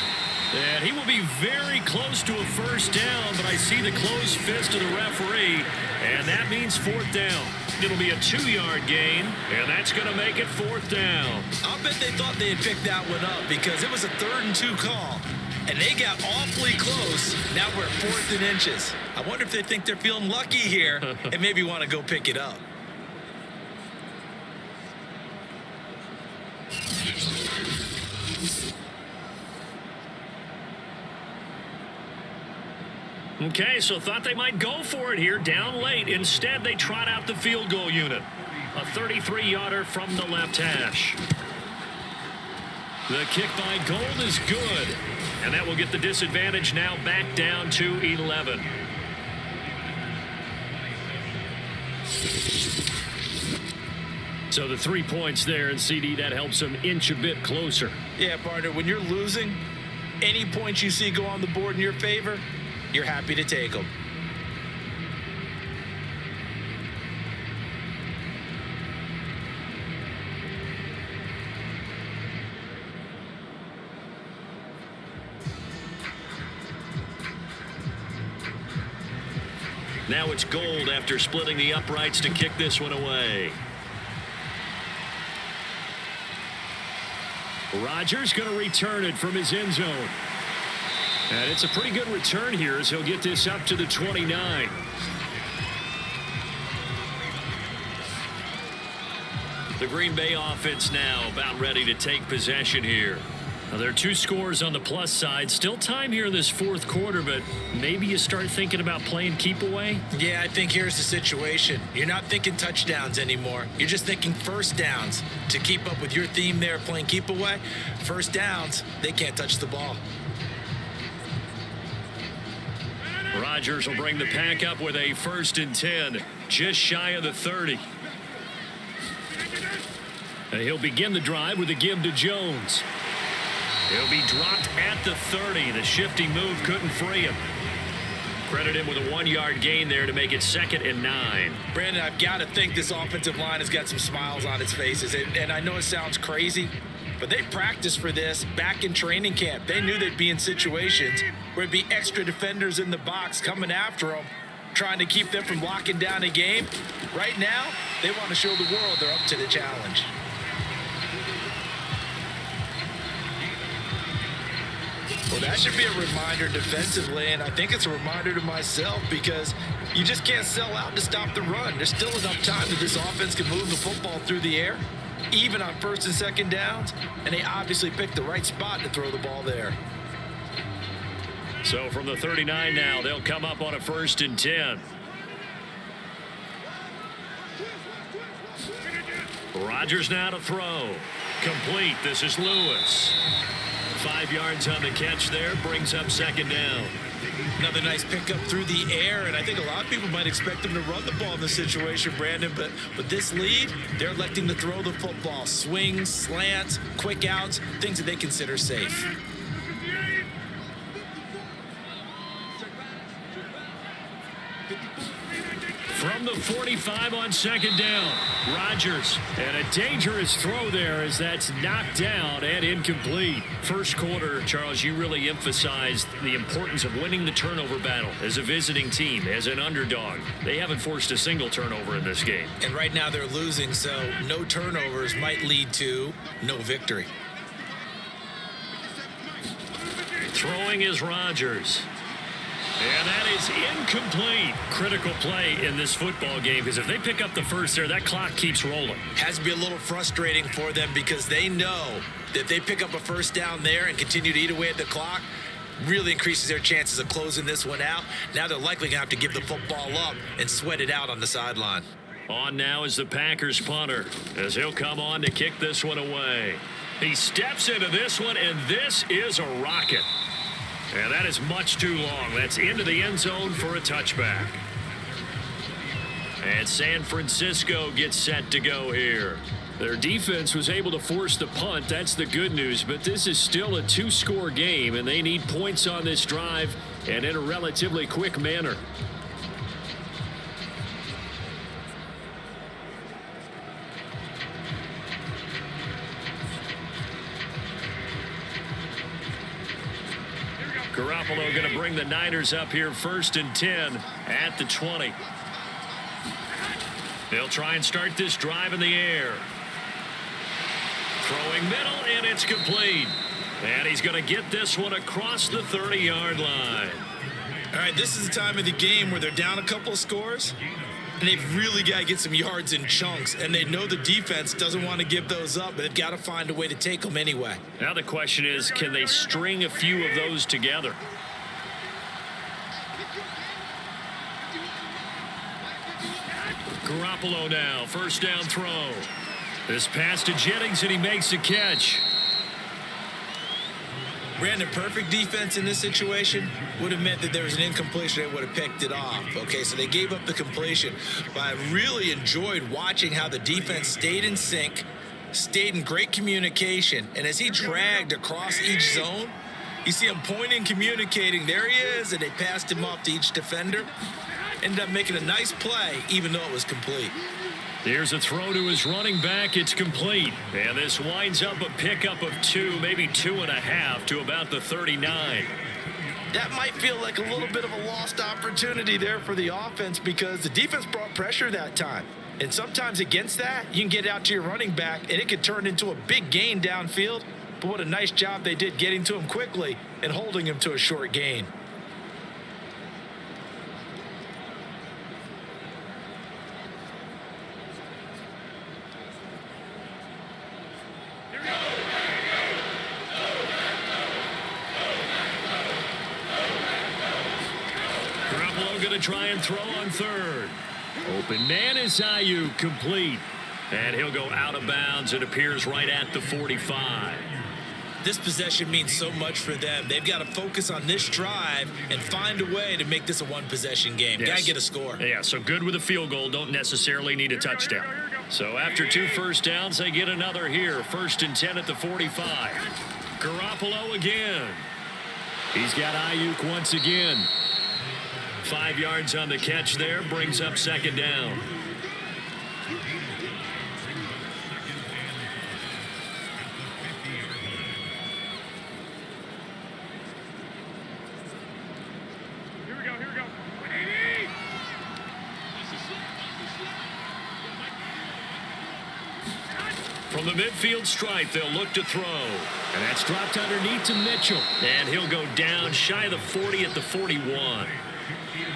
And he will be very close to a 1st down, but I see the closed fist of the referee, and that means 4th down. It'll be a 2-yard gain, and that's going to make it 4th down. I'll bet they thought they had picked that one up because it was a 3rd and 2 call, and they got awfully close. Now we're at 4th and inches. I wonder if they think they're feeling lucky here and maybe want to go pick it up. Okay, so thought they might go for it here down late. Instead, they trot out the field goal unit. A 33-yarder from the left hash. The kick by Gold is good. And that will get the disadvantage now back down to 11. So the 3 points there, and CD, that helps them inch a bit closer. Yeah, partner, when you're losing, any points you see go on the board in your favor, you're happy to take them. Now it's Gold after splitting the uprights to kick this one away. Rodgers going to return it from his end zone. And it's a pretty good return here as he'll get this up to the 29. The Green Bay offense now about ready to take possession here. Now, there are 2 scores on the plus side. Still time here in this fourth quarter, but maybe you start thinking about playing keep away? Yeah, I think here's the situation. You're not thinking touchdowns anymore. You're just thinking first downs. To keep up with your theme there, playing keep away, first downs, they can't touch the ball. Rodgers will bring the pack up with a 1st and 10, just shy of the 30. And he'll begin the drive with a give to Jones. He'll be dropped at the 30. The shifty move couldn't free him. Credit him with a 1-yard gain there to make it 2nd and 9. Brandon, I've got to think this offensive line has got some smiles on its faces. And I know it sounds crazy, but they practiced for this back in training camp. They knew they'd be in situations where it'd be extra defenders in the box coming after them, trying to keep them from locking down a game. Right now, they want to show the world they're up to the challenge. Well, that should be a reminder defensively, and I think it's a reminder to myself because you just can't sell out to stop the run. There's still enough time that this offense can move the football through the air, even on 1st and 2nd downs, and they obviously picked the right spot to throw the ball there. So from the 39 now, they'll come up on a 1st and 10. Rodgers now to throw. Complete. This is Lewis. 5 yards on the catch there, brings up 2nd down. Another nice pickup through the air, and I think a lot of people might expect them to run the ball in this situation, Brandon, but with this lead, they're electing to throw the football. Swings, slants, quick outs, things that they consider safe. From the 45 on 2nd down, Rodgers, and a dangerous throw there as that's knocked down and incomplete. First quarter, Charles, you really emphasized the importance of winning the turnover battle as a visiting team, as an underdog. They haven't forced a single turnover in this game. And right now they're losing, so no turnovers might lead to no victory. Throwing is Rodgers. And that is incomplete. Critical play in this football game because if they pick up the first there, that clock keeps rolling. Has to be a little frustrating for them because they know that if they pick up a first down there and continue to eat away at the clock, really increases their chances of closing this one out. Now they're likely going to have to give the football up and sweat it out on the sideline. On now is the Packers punter as he'll come on to kick this one away. He steps into this one, and this is a rocket. And that is much too long. That's into the end zone for a touchback. And San Francisco gets set to go here. Their defense was able to force the punt. That's the good news. But this is still a 2-score game, and they need points on this drive and in a relatively quick manner. Garoppolo going to bring the Niners up here 1st and 10 at the 20. They'll try and start this drive in the air. Throwing middle, and it's complete. And he's going to get this one across the 30-yard line. All right, this is the time of the game where they're down a couple of scores, and they've really got to get some yards in chunks, and they know the defense doesn't want to give those up, but they've got to find a way to take them anyway. Now the question is, can they string a few of those together? Garoppolo now, 1st down throw. This pass to Jennings, and he makes the catch. Brandon, perfect defense in this situation would have meant that there was an incompletion. They would have picked it off. Okay, so they gave up the completion. But I really enjoyed watching how the defense stayed in sync, stayed in great communication. And as he dragged across each zone, you see him pointing, communicating. There he is, and they passed him off to each defender. Ended up making a nice play, even though it was complete. Here's a throw to his running back. It's complete. And this winds up a pickup of 2, maybe 2.5 to about the 39. That might feel like a little bit of a lost opportunity there for the offense because the defense brought pressure that time. And sometimes against that, you can get out to your running back, and it could turn into a big gain downfield but what a nice job they did getting to him quickly and holding him to a short gain. Going to try and throw on third. Open man is Ayuk, complete. And he'll go out of bounds. It appears right at the 45. This possession means so much for them. They've got to focus on this drive and find a way to make this a one-possession game. Yes. Got to get a score. Yeah, so good with a field goal. Don't necessarily need a touchdown. So after 2 first downs, they get another here. 1st and 10 at the 45. Garoppolo again. He's got Ayuk once again. 5 yards on the catch there, brings up 2nd down. Here we go. From the midfield stripe, they'll look to throw. And that's dropped underneath to Mitchell. And he'll go down shy of the 40 at the 41.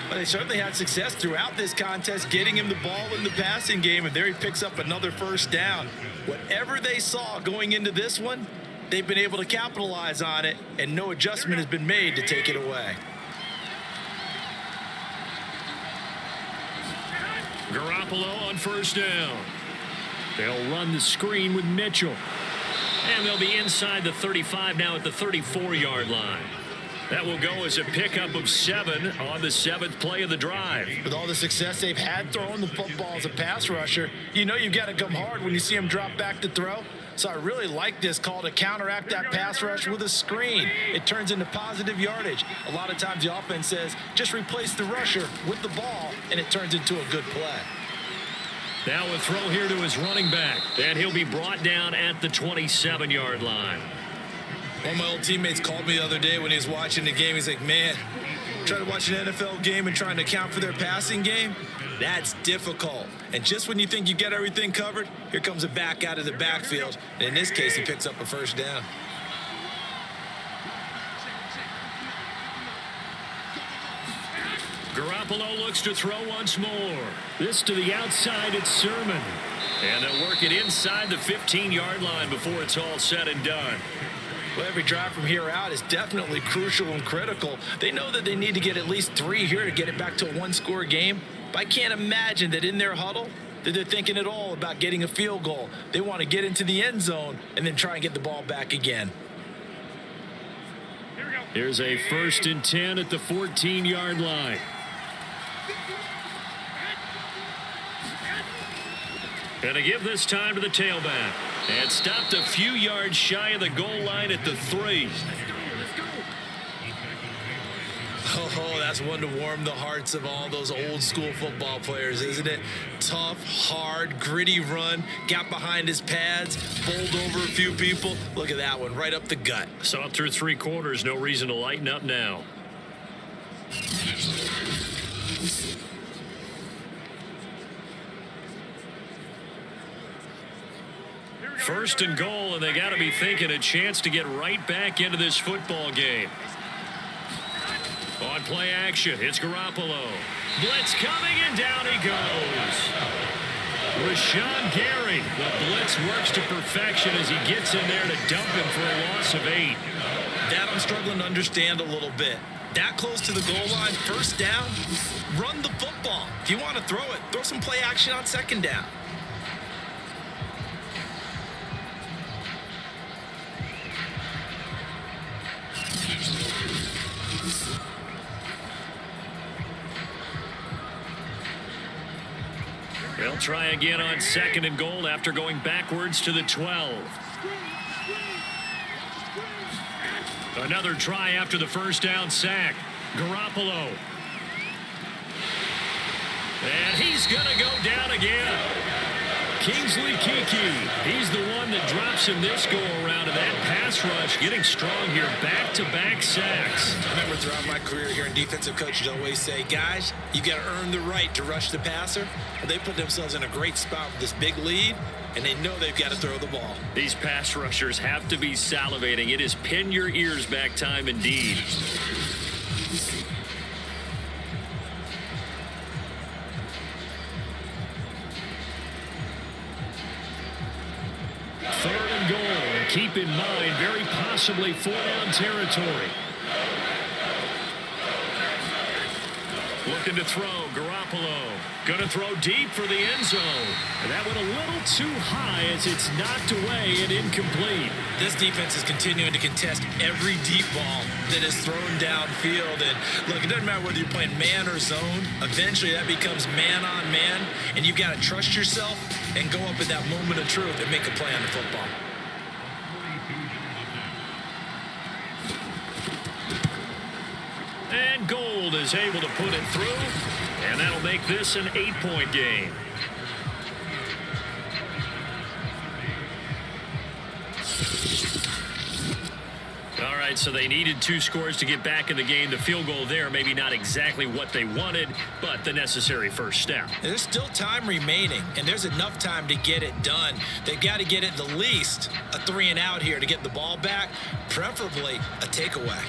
Well, they certainly had success throughout this contest, getting him the ball in the passing game, and there he picks up another 1st down. Whatever they saw going into this one, they've been able to capitalize on it, and no adjustment has been made to take it away. Garoppolo on 1st down. They'll run the screen with Mitchell. And they'll be inside the 35 now at the 34-yard line. That will go as a pickup of 7 on the 7th play of the drive. With all the success they've had throwing the football as a pass rusher, you know you've got to come hard when you see him drop back to throw. So I really like this call to counteract that pass rush with a screen. It turns into positive yardage. A lot of times the offense says, just replace the rusher with the ball, and it turns into a good play. Now a throw here to his running back, and he'll be brought down at the 27-yard line. One of my old teammates called me the other day when he was watching the game. He's like, man, trying to watch an NFL game and trying to account for their passing game, that's difficult. And just when you think you get everything covered, here comes a back out of the backfield. And in this case, he picks up a 1st down. Garoppolo looks to throw once more. This to the outside, it's Sermon. And they'll work it inside the 15-yard line before it's all said and done. Well, every drive from here out is definitely crucial and critical. They know that they need to get at least 3 here to get it back to a 1-score game. But I can't imagine that in their huddle that they're thinking at all about getting a field goal. They want to get into the end zone and then try and get the ball back again. Here's a 1st and 10 at the 14-yard line. And to give this time to the tailback. And stopped a few yards shy of the goal line at the 3. Oh, that's one to warm the hearts of all those old school football players, isn't it? Tough, hard, gritty run, got behind his pads, bowled over a few people. Look at that one, right up the gut. So up through 3 quarters, no reason to lighten up now. First and goal, and they got to be thinking a chance to get right back into this football game. On play action, it's Garoppolo. Blitz coming, and down he goes. Rashawn Gary. The blitz works to perfection as he gets in there to dump him for a loss of 8. That I'm struggling to understand a little bit. That close to the goal line, 1st down, run the football. If you want to throw it, throw some play action on 2nd down. They'll try again on 2nd and goal after going backwards to the 12. Another try after the 1st down sack. Garoppolo. And he's going to go down again. Kingsley Kiki. He's the one that drops him this go-around, and that pass rush getting strong here. Back-to-back sacks. I remember throughout my career hearing defensive coaches always say, guys, you got to earn the right to rush the passer. They put themselves in a great spot with this big lead, and they know they've got to throw the ball. These pass rushers have to be salivating. It is pin your ears back time indeed. Third and goal. Keep in mind, very possibly 4-down territory. Looking to throw, Garoppolo. Going to throw deep for the end zone. And that went a little too high as it's knocked away and incomplete. This defense is continuing to contest every deep ball that is thrown downfield. And look, it doesn't matter whether you're playing man or zone. Eventually that becomes man on man. And you've got to trust yourself and go up at that moment of truth and make a play on the football. And Gold is able to put it through, and that'll make this an 8-point game. All right, so they needed 2 scores to get back in the game. The field goal there, maybe not exactly what they wanted, but the necessary first step. There's still time remaining, and there's enough time to get it done. They've got to get at the least a 3 and out here to get the ball back, preferably a takeaway.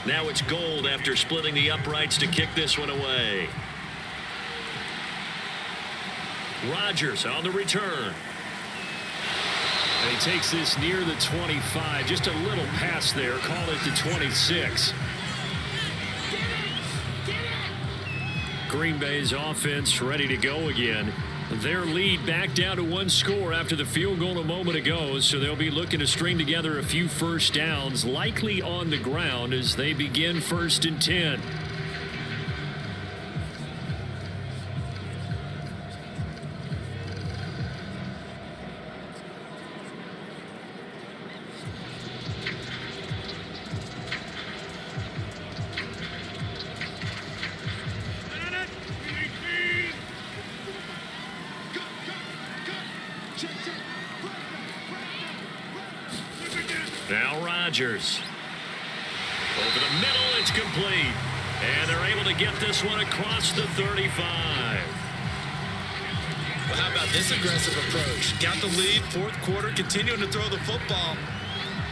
Now it's Gold after splitting the uprights to kick this one away. Rodgers on the return. And he takes this near the 25. Just a little pass there. Call it the 26. Green Bay's offense ready to go again. Their lead back down to 1 score after the field goal a moment ago, so they'll be looking to string together a few first downs, likely on the ground as they begin 1st and 10. Now Rodgers. Over the middle, it's complete. And they're able to get this one across the 35. Well, how about this aggressive approach? Got the lead, 4th quarter, continuing to throw the football.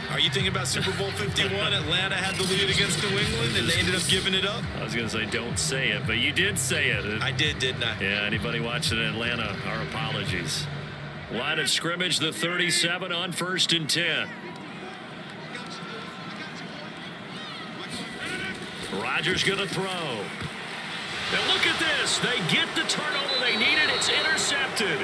Are you thinking about Super Bowl 51? Atlanta had the lead against New England, and they ended up giving it up? I was going to say don't say it, but you did say it. I did, didn't I? Yeah, anybody watching in Atlanta, our apologies. Line of scrimmage, the 37 on 1st and 10. Rodgers going to throw. Now look at this. They get the turnover they needed. It's intercepted.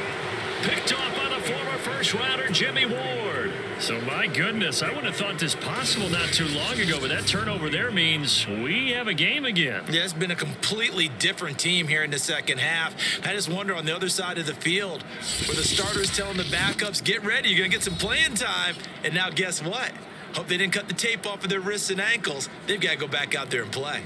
Picked off by the former first-rounder Jimmy Ward. So, my goodness, I wouldn't have thought this possible not too long ago, but that turnover there means we have a game again. Yeah, it's been a completely different team here in the second half. I just wonder on the other side of the field where the starters telling the backups, get ready, you're going to get some playing time. And now guess what? Hope they didn't cut the tape off of their wrists and ankles. They've got to go back out there and play.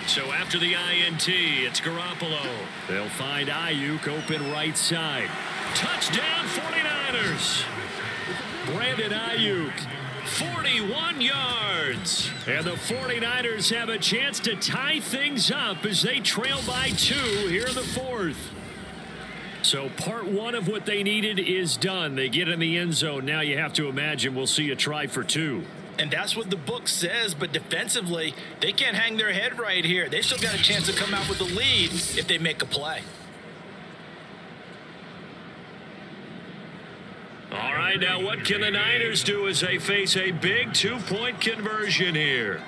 So after the INT, it's Garoppolo. They'll find Ayuk open right side. Touchdown 49ers. Brandon Ayuk, 41 yards. And the 49ers have a chance to tie things up as they trail by 2 here in the 4th. So part 1 of what they needed is done. They get in the end zone. Now you have to imagine we'll see a try for 2. And that's what the book says, but defensively, they can't hang their head right here. They still got a chance to come out with the lead if they make a play. All right, right, now what can the Niners do as they face a big 2-point conversion here?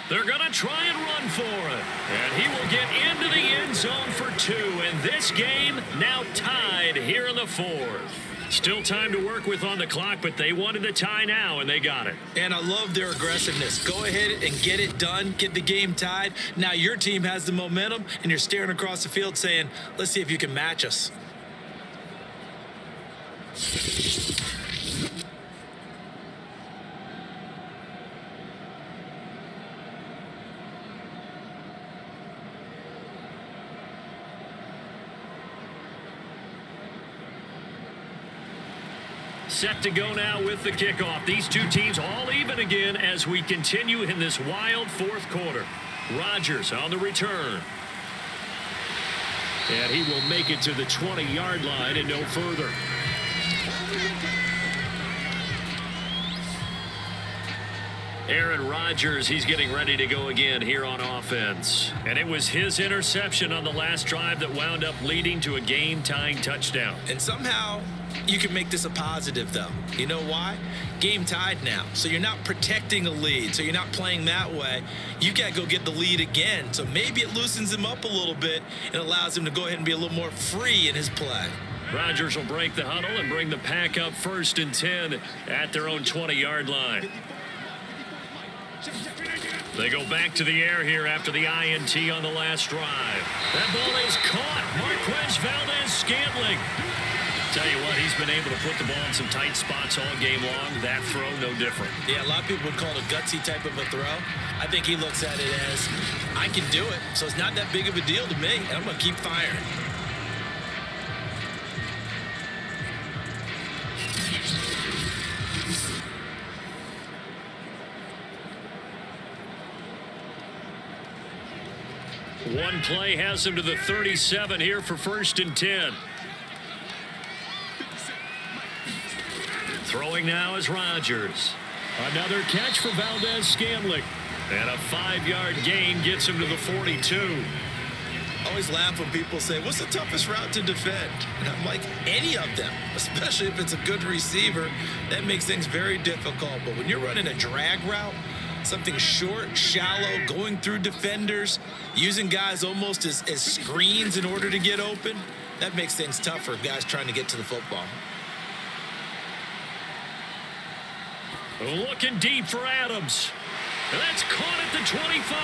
They're going to try and run for it. And he will get into the end zone for 2. And this game now tied here in the 4th. Still time to work with on the clock, but they wanted the tie now, and they got it. And I love their aggressiveness. Go ahead and get it done. Get the game tied. Now your team has the momentum, and you're staring across the field saying, let's see if you can match us. Set to go now with the kickoff. These two teams all even again as we continue in this wild 4th quarter. Rodgers on the return. And he will make it to the 20-yard line and no further. Aaron Rodgers, he's getting ready to go again here on offense. And it was his interception on the last drive that wound up leading to a game-tying touchdown. And somehow you can make this a positive, though. You know why? Game tied now. So you're not protecting a lead. So you're not playing that way. You got to go get the lead again. So maybe it loosens him up a little bit and allows him to go ahead and be a little more free in his play. Rodgers will break the huddle and bring the pack up 1st and 10 at their own 20-yard line. They go back to the air here after the INT on the last drive. That ball is caught. Marquez Valdes-Scantling. Tell you what, he's been able to put the ball in some tight spots all game long. That throw, no different. Yeah, a lot of people would call it a gutsy type of a throw. I think he looks at it as, I can do it, so it's not that big of a deal to me, and I'm going to keep firing. One play has him to the 37 here for 1st and 10. Throwing now is Rodgers. Another catch for Valdes-Scantling. And a 5-yard gain gets him to the 42. I always laugh when people say, what's the toughest route to defend? And I'm like, any of them, especially if it's a good receiver. That makes things very difficult. But when you're running a drag route, something short, shallow, going through defenders, using guys almost as screens in order to get open, that makes things tough for guys trying to get to the football. Looking deep for Adams. And that's caught at the 25.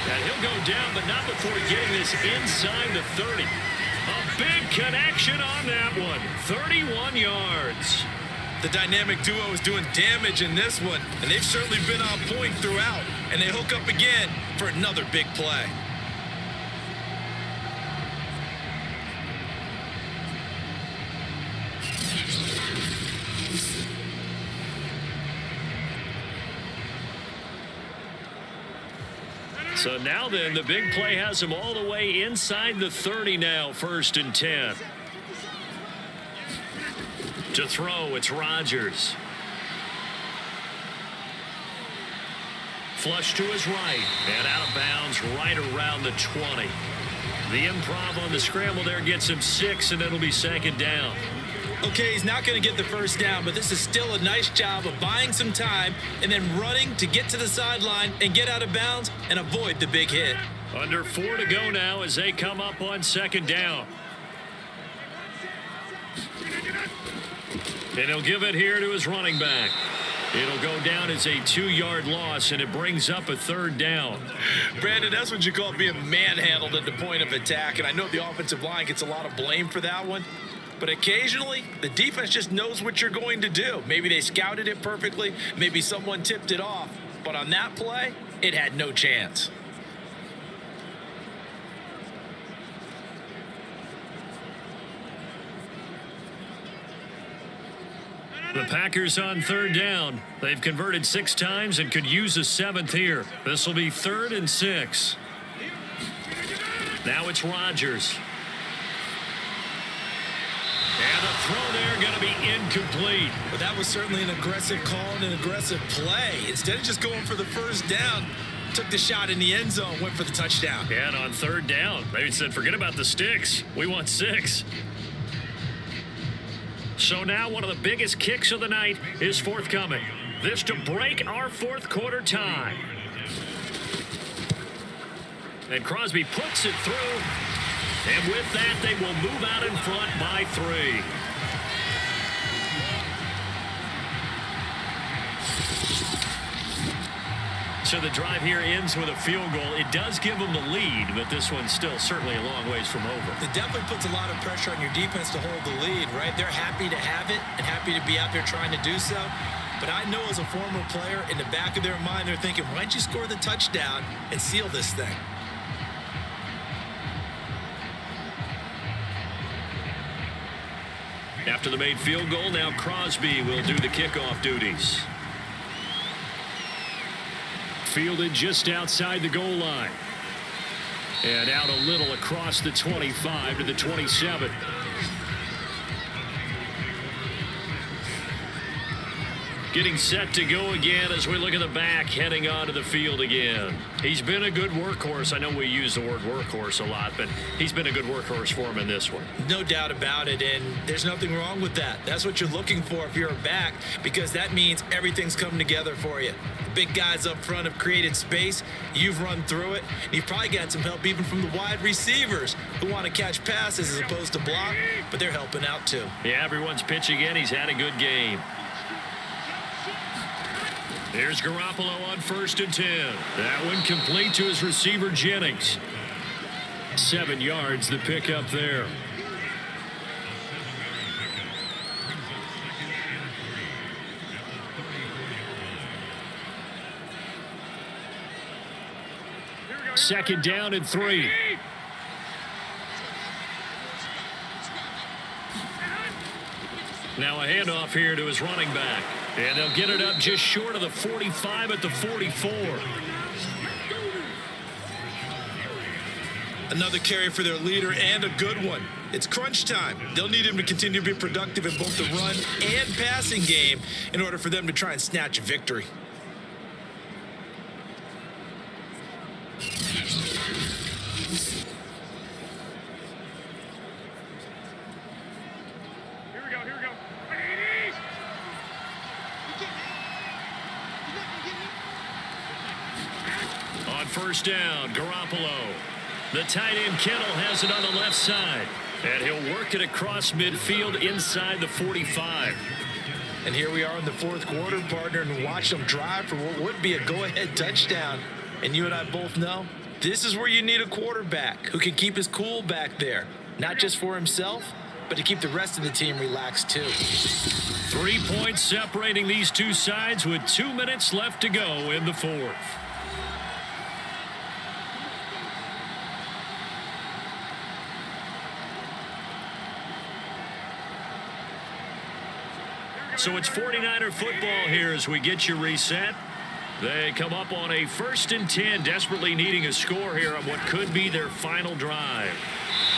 And he'll go down, but not before getting this inside the 30. A big connection on that one. 31 yards. The dynamic duo is doing damage in this one, and they've certainly been on point throughout. And they hook up again for another big play. So now then, the big play has him all the way inside the 30 now, 1st and 10. To throw, it's Rodgers. Flush to his right, and out of bounds right around the 20. The improv on the scramble there gets him 6, and it'll be 2nd down. Okay, he's not going to get the 1st down, but this is still a nice job of buying some time and then running to get to the sideline and get out of bounds and avoid the big hit. Under 4 to go now as they come up on 2nd down. And he'll give it here to his running back. It'll go down as a 2-yard loss, and it brings up a 3rd down. Brandon, that's what you call being manhandled at the point of attack, and I know the offensive line gets a lot of blame for that one. But occasionally, the defense just knows what you're going to do. Maybe they scouted it perfectly. Maybe someone tipped it off. But on that play, it had no chance. The Packers on 3rd down. They've converted 6 times and could use a 7th here. This will be 3rd and 6. Now it's Rodgers. And the throw there going to be incomplete. But that was certainly an aggressive call and an aggressive play. Instead of just going for the 1st down, took the shot in the end zone, went for the touchdown. Yeah, and on 3rd down, they said, forget about the sticks. We want 6. So now one of the biggest kicks of the night is forthcoming. This to break our fourth quarter tie. And Crosby puts it through. And with that, they will move out in front by 3. So the drive here ends with a field goal. It does give them the lead, but this one's still certainly a long ways from over. It definitely puts a lot of pressure on your defense to hold the lead, right? They're happy to have it and happy to be out there trying to do so. But I know as a former player, in the back of their mind, they're thinking, why don't you score the touchdown and seal this thing? After the made field goal, now Crosby will do the kickoff duties. Fielded just outside the goal line. And out a little across the 25 to the 27. Getting set to go again as we look at the back heading onto the field again. He's been a good workhorse. I know we use the word workhorse a lot, but he's been a good workhorse for him in this one. No doubt about it, and there's nothing wrong with that. That's what you're looking for if you're a back, because that means everything's coming together for you. The big guys up front have created space. You've run through it. And you've probably gotten some help even from the wide receivers who want to catch passes as opposed to block, but they're helping out too. Yeah, everyone's pitching in. He's had a good game. Here's Garoppolo on 1st and 10. That one complete to his receiver, Jennings. 7 yards, the pickup there. Second down and 3. Now a handoff here to his running back. And they'll get it up just short of the 45 at the 44. Another carry for their leader and a good one. It's crunch time. They'll need him to continue to be productive in both the run and passing game in order for them to try and snatch a victory. First down, Garoppolo. The tight end Kittle has it on the left side. And he'll work it across midfield inside the 45. And here we are in the fourth quarter, partner, and watch them drive for what would be a go-ahead touchdown. And you and I both know this is where you need a quarterback who can keep his cool back there. Not just for himself, but to keep the rest of the team relaxed too. 3 points separating these two sides with 2 minutes left to go in the fourth. So it's 49er football here as we get you reset. They come up on a 1st and 10, desperately needing a score here on what could be their final drive.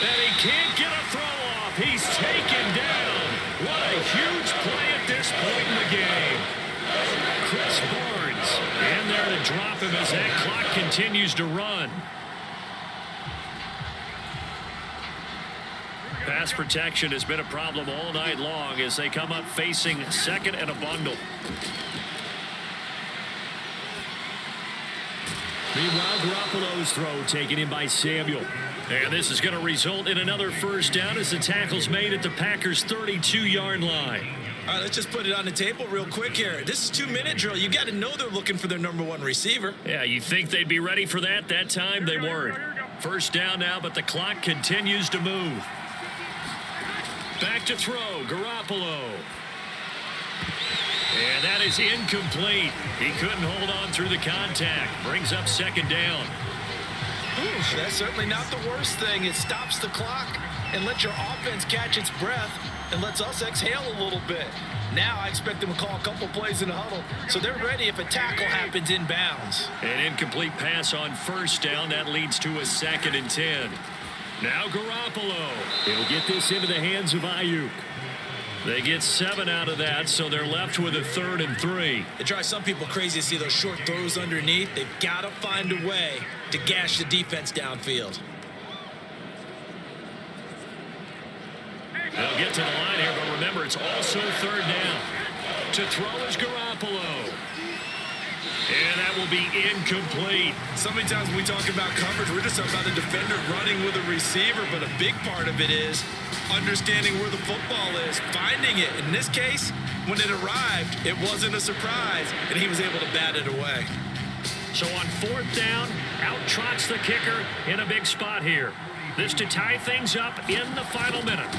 And he can't get a throw off. He's taken down. What a huge play at this point in the game. Chris Barnes in there to drop him as that clock continues to run. Pass protection has been a problem all night long as they come up facing second and a bundle. Meanwhile, Garoppolo's throw taken in by Samuel. And this is going to result in another first down as the tackle's made at the Packers' 32-yard line. All right, let's just put it on the table real quick here. This is 2-minute drill. You got to know they're looking for their number 1 receiver. Yeah, you think they'd be ready for that? That time they weren't. First down now, but the clock continues to move. Back to throw, Garoppolo. And that is incomplete. He couldn't hold on through the contact. Brings up second down. Ooh, that's certainly not the worst thing. It stops the clock and lets your offense catch its breath and lets us exhale a little bit. Now I expect them to call a couple plays in the huddle, so they're ready if a tackle happens inbounds. An incomplete pass on first down. That leads to a 2nd and 10. Now Garoppolo. He'll get this into the hands of Ayuk. They get 7 out of that, so they're left with a 3rd and 3. It drives some people crazy to see those short throws underneath. They've got to find a way to gash the defense downfield. They'll get to the line here, but remember, it's also third down. To throw is Garoppolo. And that will be incomplete. So many times when we talk about coverage, we're just talking about the defender running with a receiver, but a big part of it is understanding where the football is, finding it. In this case, when it arrived, it wasn't a surprise, and he was able to bat it away. So on fourth down, out trots the kicker in a big spot here. This to tie things up in the final minute.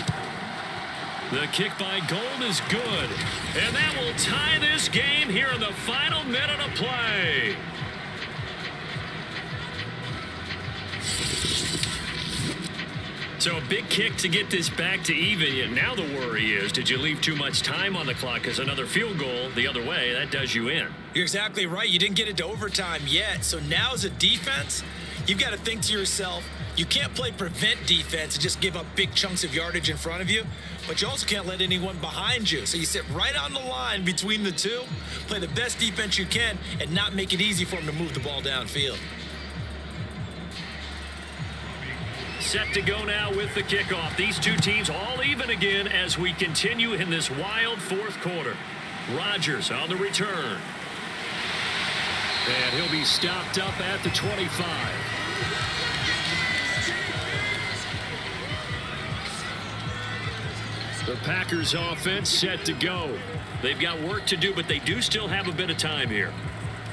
The kick by Gold is good. And that will tie this game here in the final minute of play. So a big kick to get this back to even. Now the worry is, did you leave too much time on the clock? Because another field goal the other way, that does you in. You're exactly right. You didn't get it to overtime yet. So now as a defense, you've got to think to yourself, you can't play prevent defense and just give up big chunks of yardage in front of you, but you also can't let anyone behind you. So you sit right on the line between the two, play the best defense you can, and not make it easy for them to move the ball downfield. Set to go now with the kickoff. These two teams all even again as we continue in this wild fourth quarter. Rodgers on the return. And he'll be stopped up at the 25. The Packers offense set to go. They've got work to do, but they do still have a bit of time here.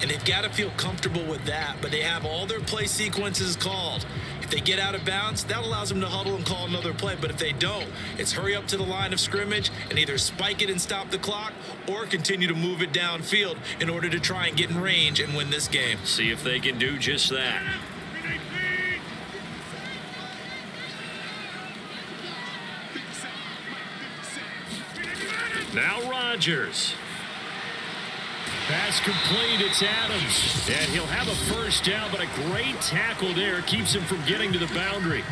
And they've got to feel comfortable with that, but they have all their play sequences called. If they get out of bounds, that allows them to huddle and call another play. But if they don't, it's hurry up to the line of scrimmage and either spike it and stop the clock or continue to move it downfield in order to try and get in range and win this game. See if they can do just that. Now Rodgers. Pass complete, it's Adams. And he'll have a first down, but a great tackle there keeps him from getting to the boundary.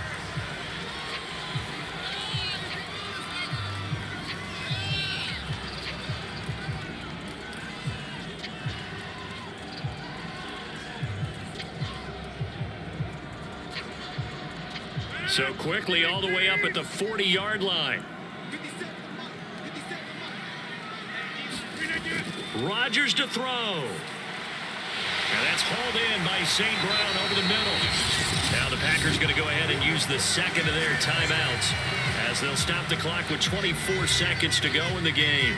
So quickly all the way up at the 40-yard line. Rodgers to throw. And that's hauled in by St. Brown over the middle. Now the Packers going to go ahead and use the second of their timeouts as they'll stop the clock with 24 seconds to go in the game.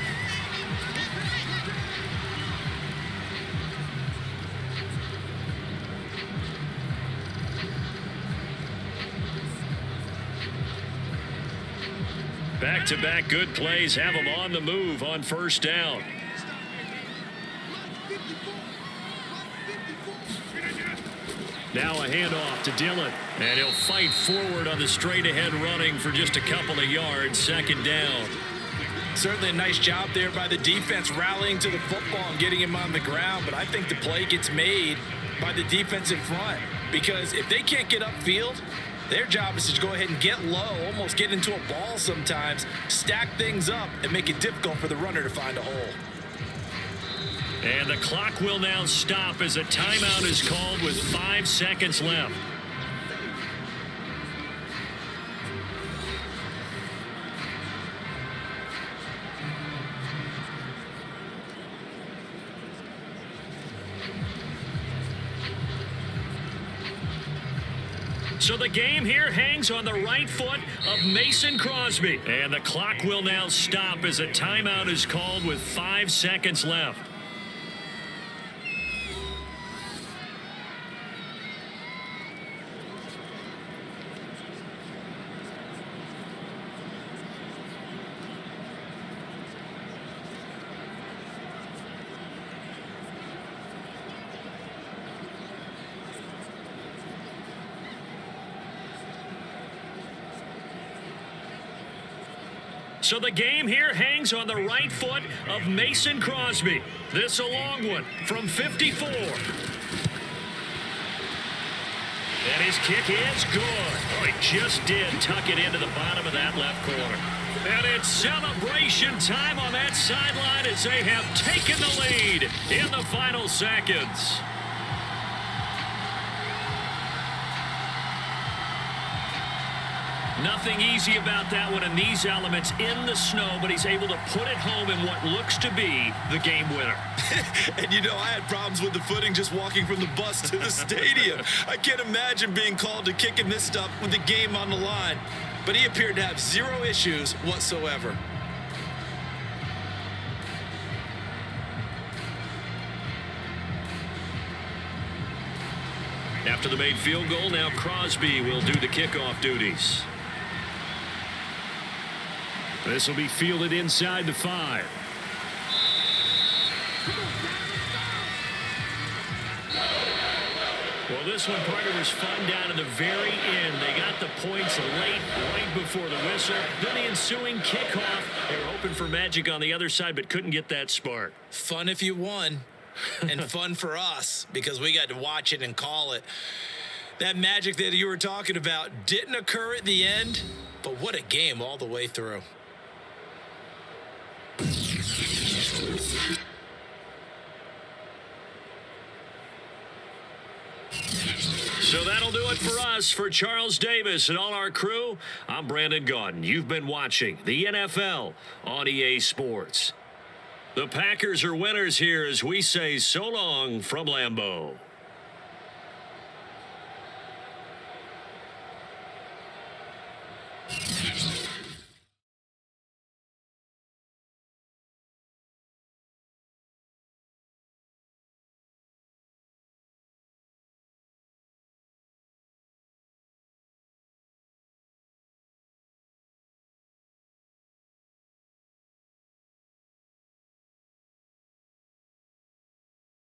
Back-to-back good plays have them on the move on first down. Now a handoff to Dillon, and he'll fight forward on the straight-ahead running for just a couple of yards, second down. Certainly a nice job there by the defense rallying to the football and getting him on the ground, but I think the play gets made by the defensive front because if they can't get upfield, their job is to go ahead and get low, almost get into a ball sometimes, stack things up, and make it difficult for the runner to find a hole. And the clock will now stop as a timeout is called with 5 seconds left. So the game here hangs on the right foot of Mason Crosby. And the clock will now stop as a timeout is called with 5 seconds left. So the game here hangs on the right foot of Mason Crosby. This a long one from 54. And his kick is good. Oh, he just did tuck it into the bottom of that left corner. And it's celebration time on that sideline as they have taken the lead in the final seconds. Nothing easy about that one, and these elements in the snow, but he's able to put it home in what looks to be the game winner. And I had problems with the footing just walking from the bus to the stadium. I can't imagine being called to kicking this stuff with the game on the line. But he appeared to have zero issues whatsoever. After the made field goal, now Crosby will do the kickoff duties. This will be fielded inside the 5. Well, this one, partner, was fun down to the very end. They got the points late, right before the whistle. Then the ensuing kickoff. They were hoping for magic on the other side, but couldn't get that spark. Fun if you won, and fun for us because we got to watch it and call it. That magic that you were talking about didn't occur at the end, but what a game all the way through. So that'll do it for us. For Charles Davis and all our crew, I'm Brandon Gaudin. You've been watching the NFL on EA Sports. The Packers are winners here as we say so long from Lambeau.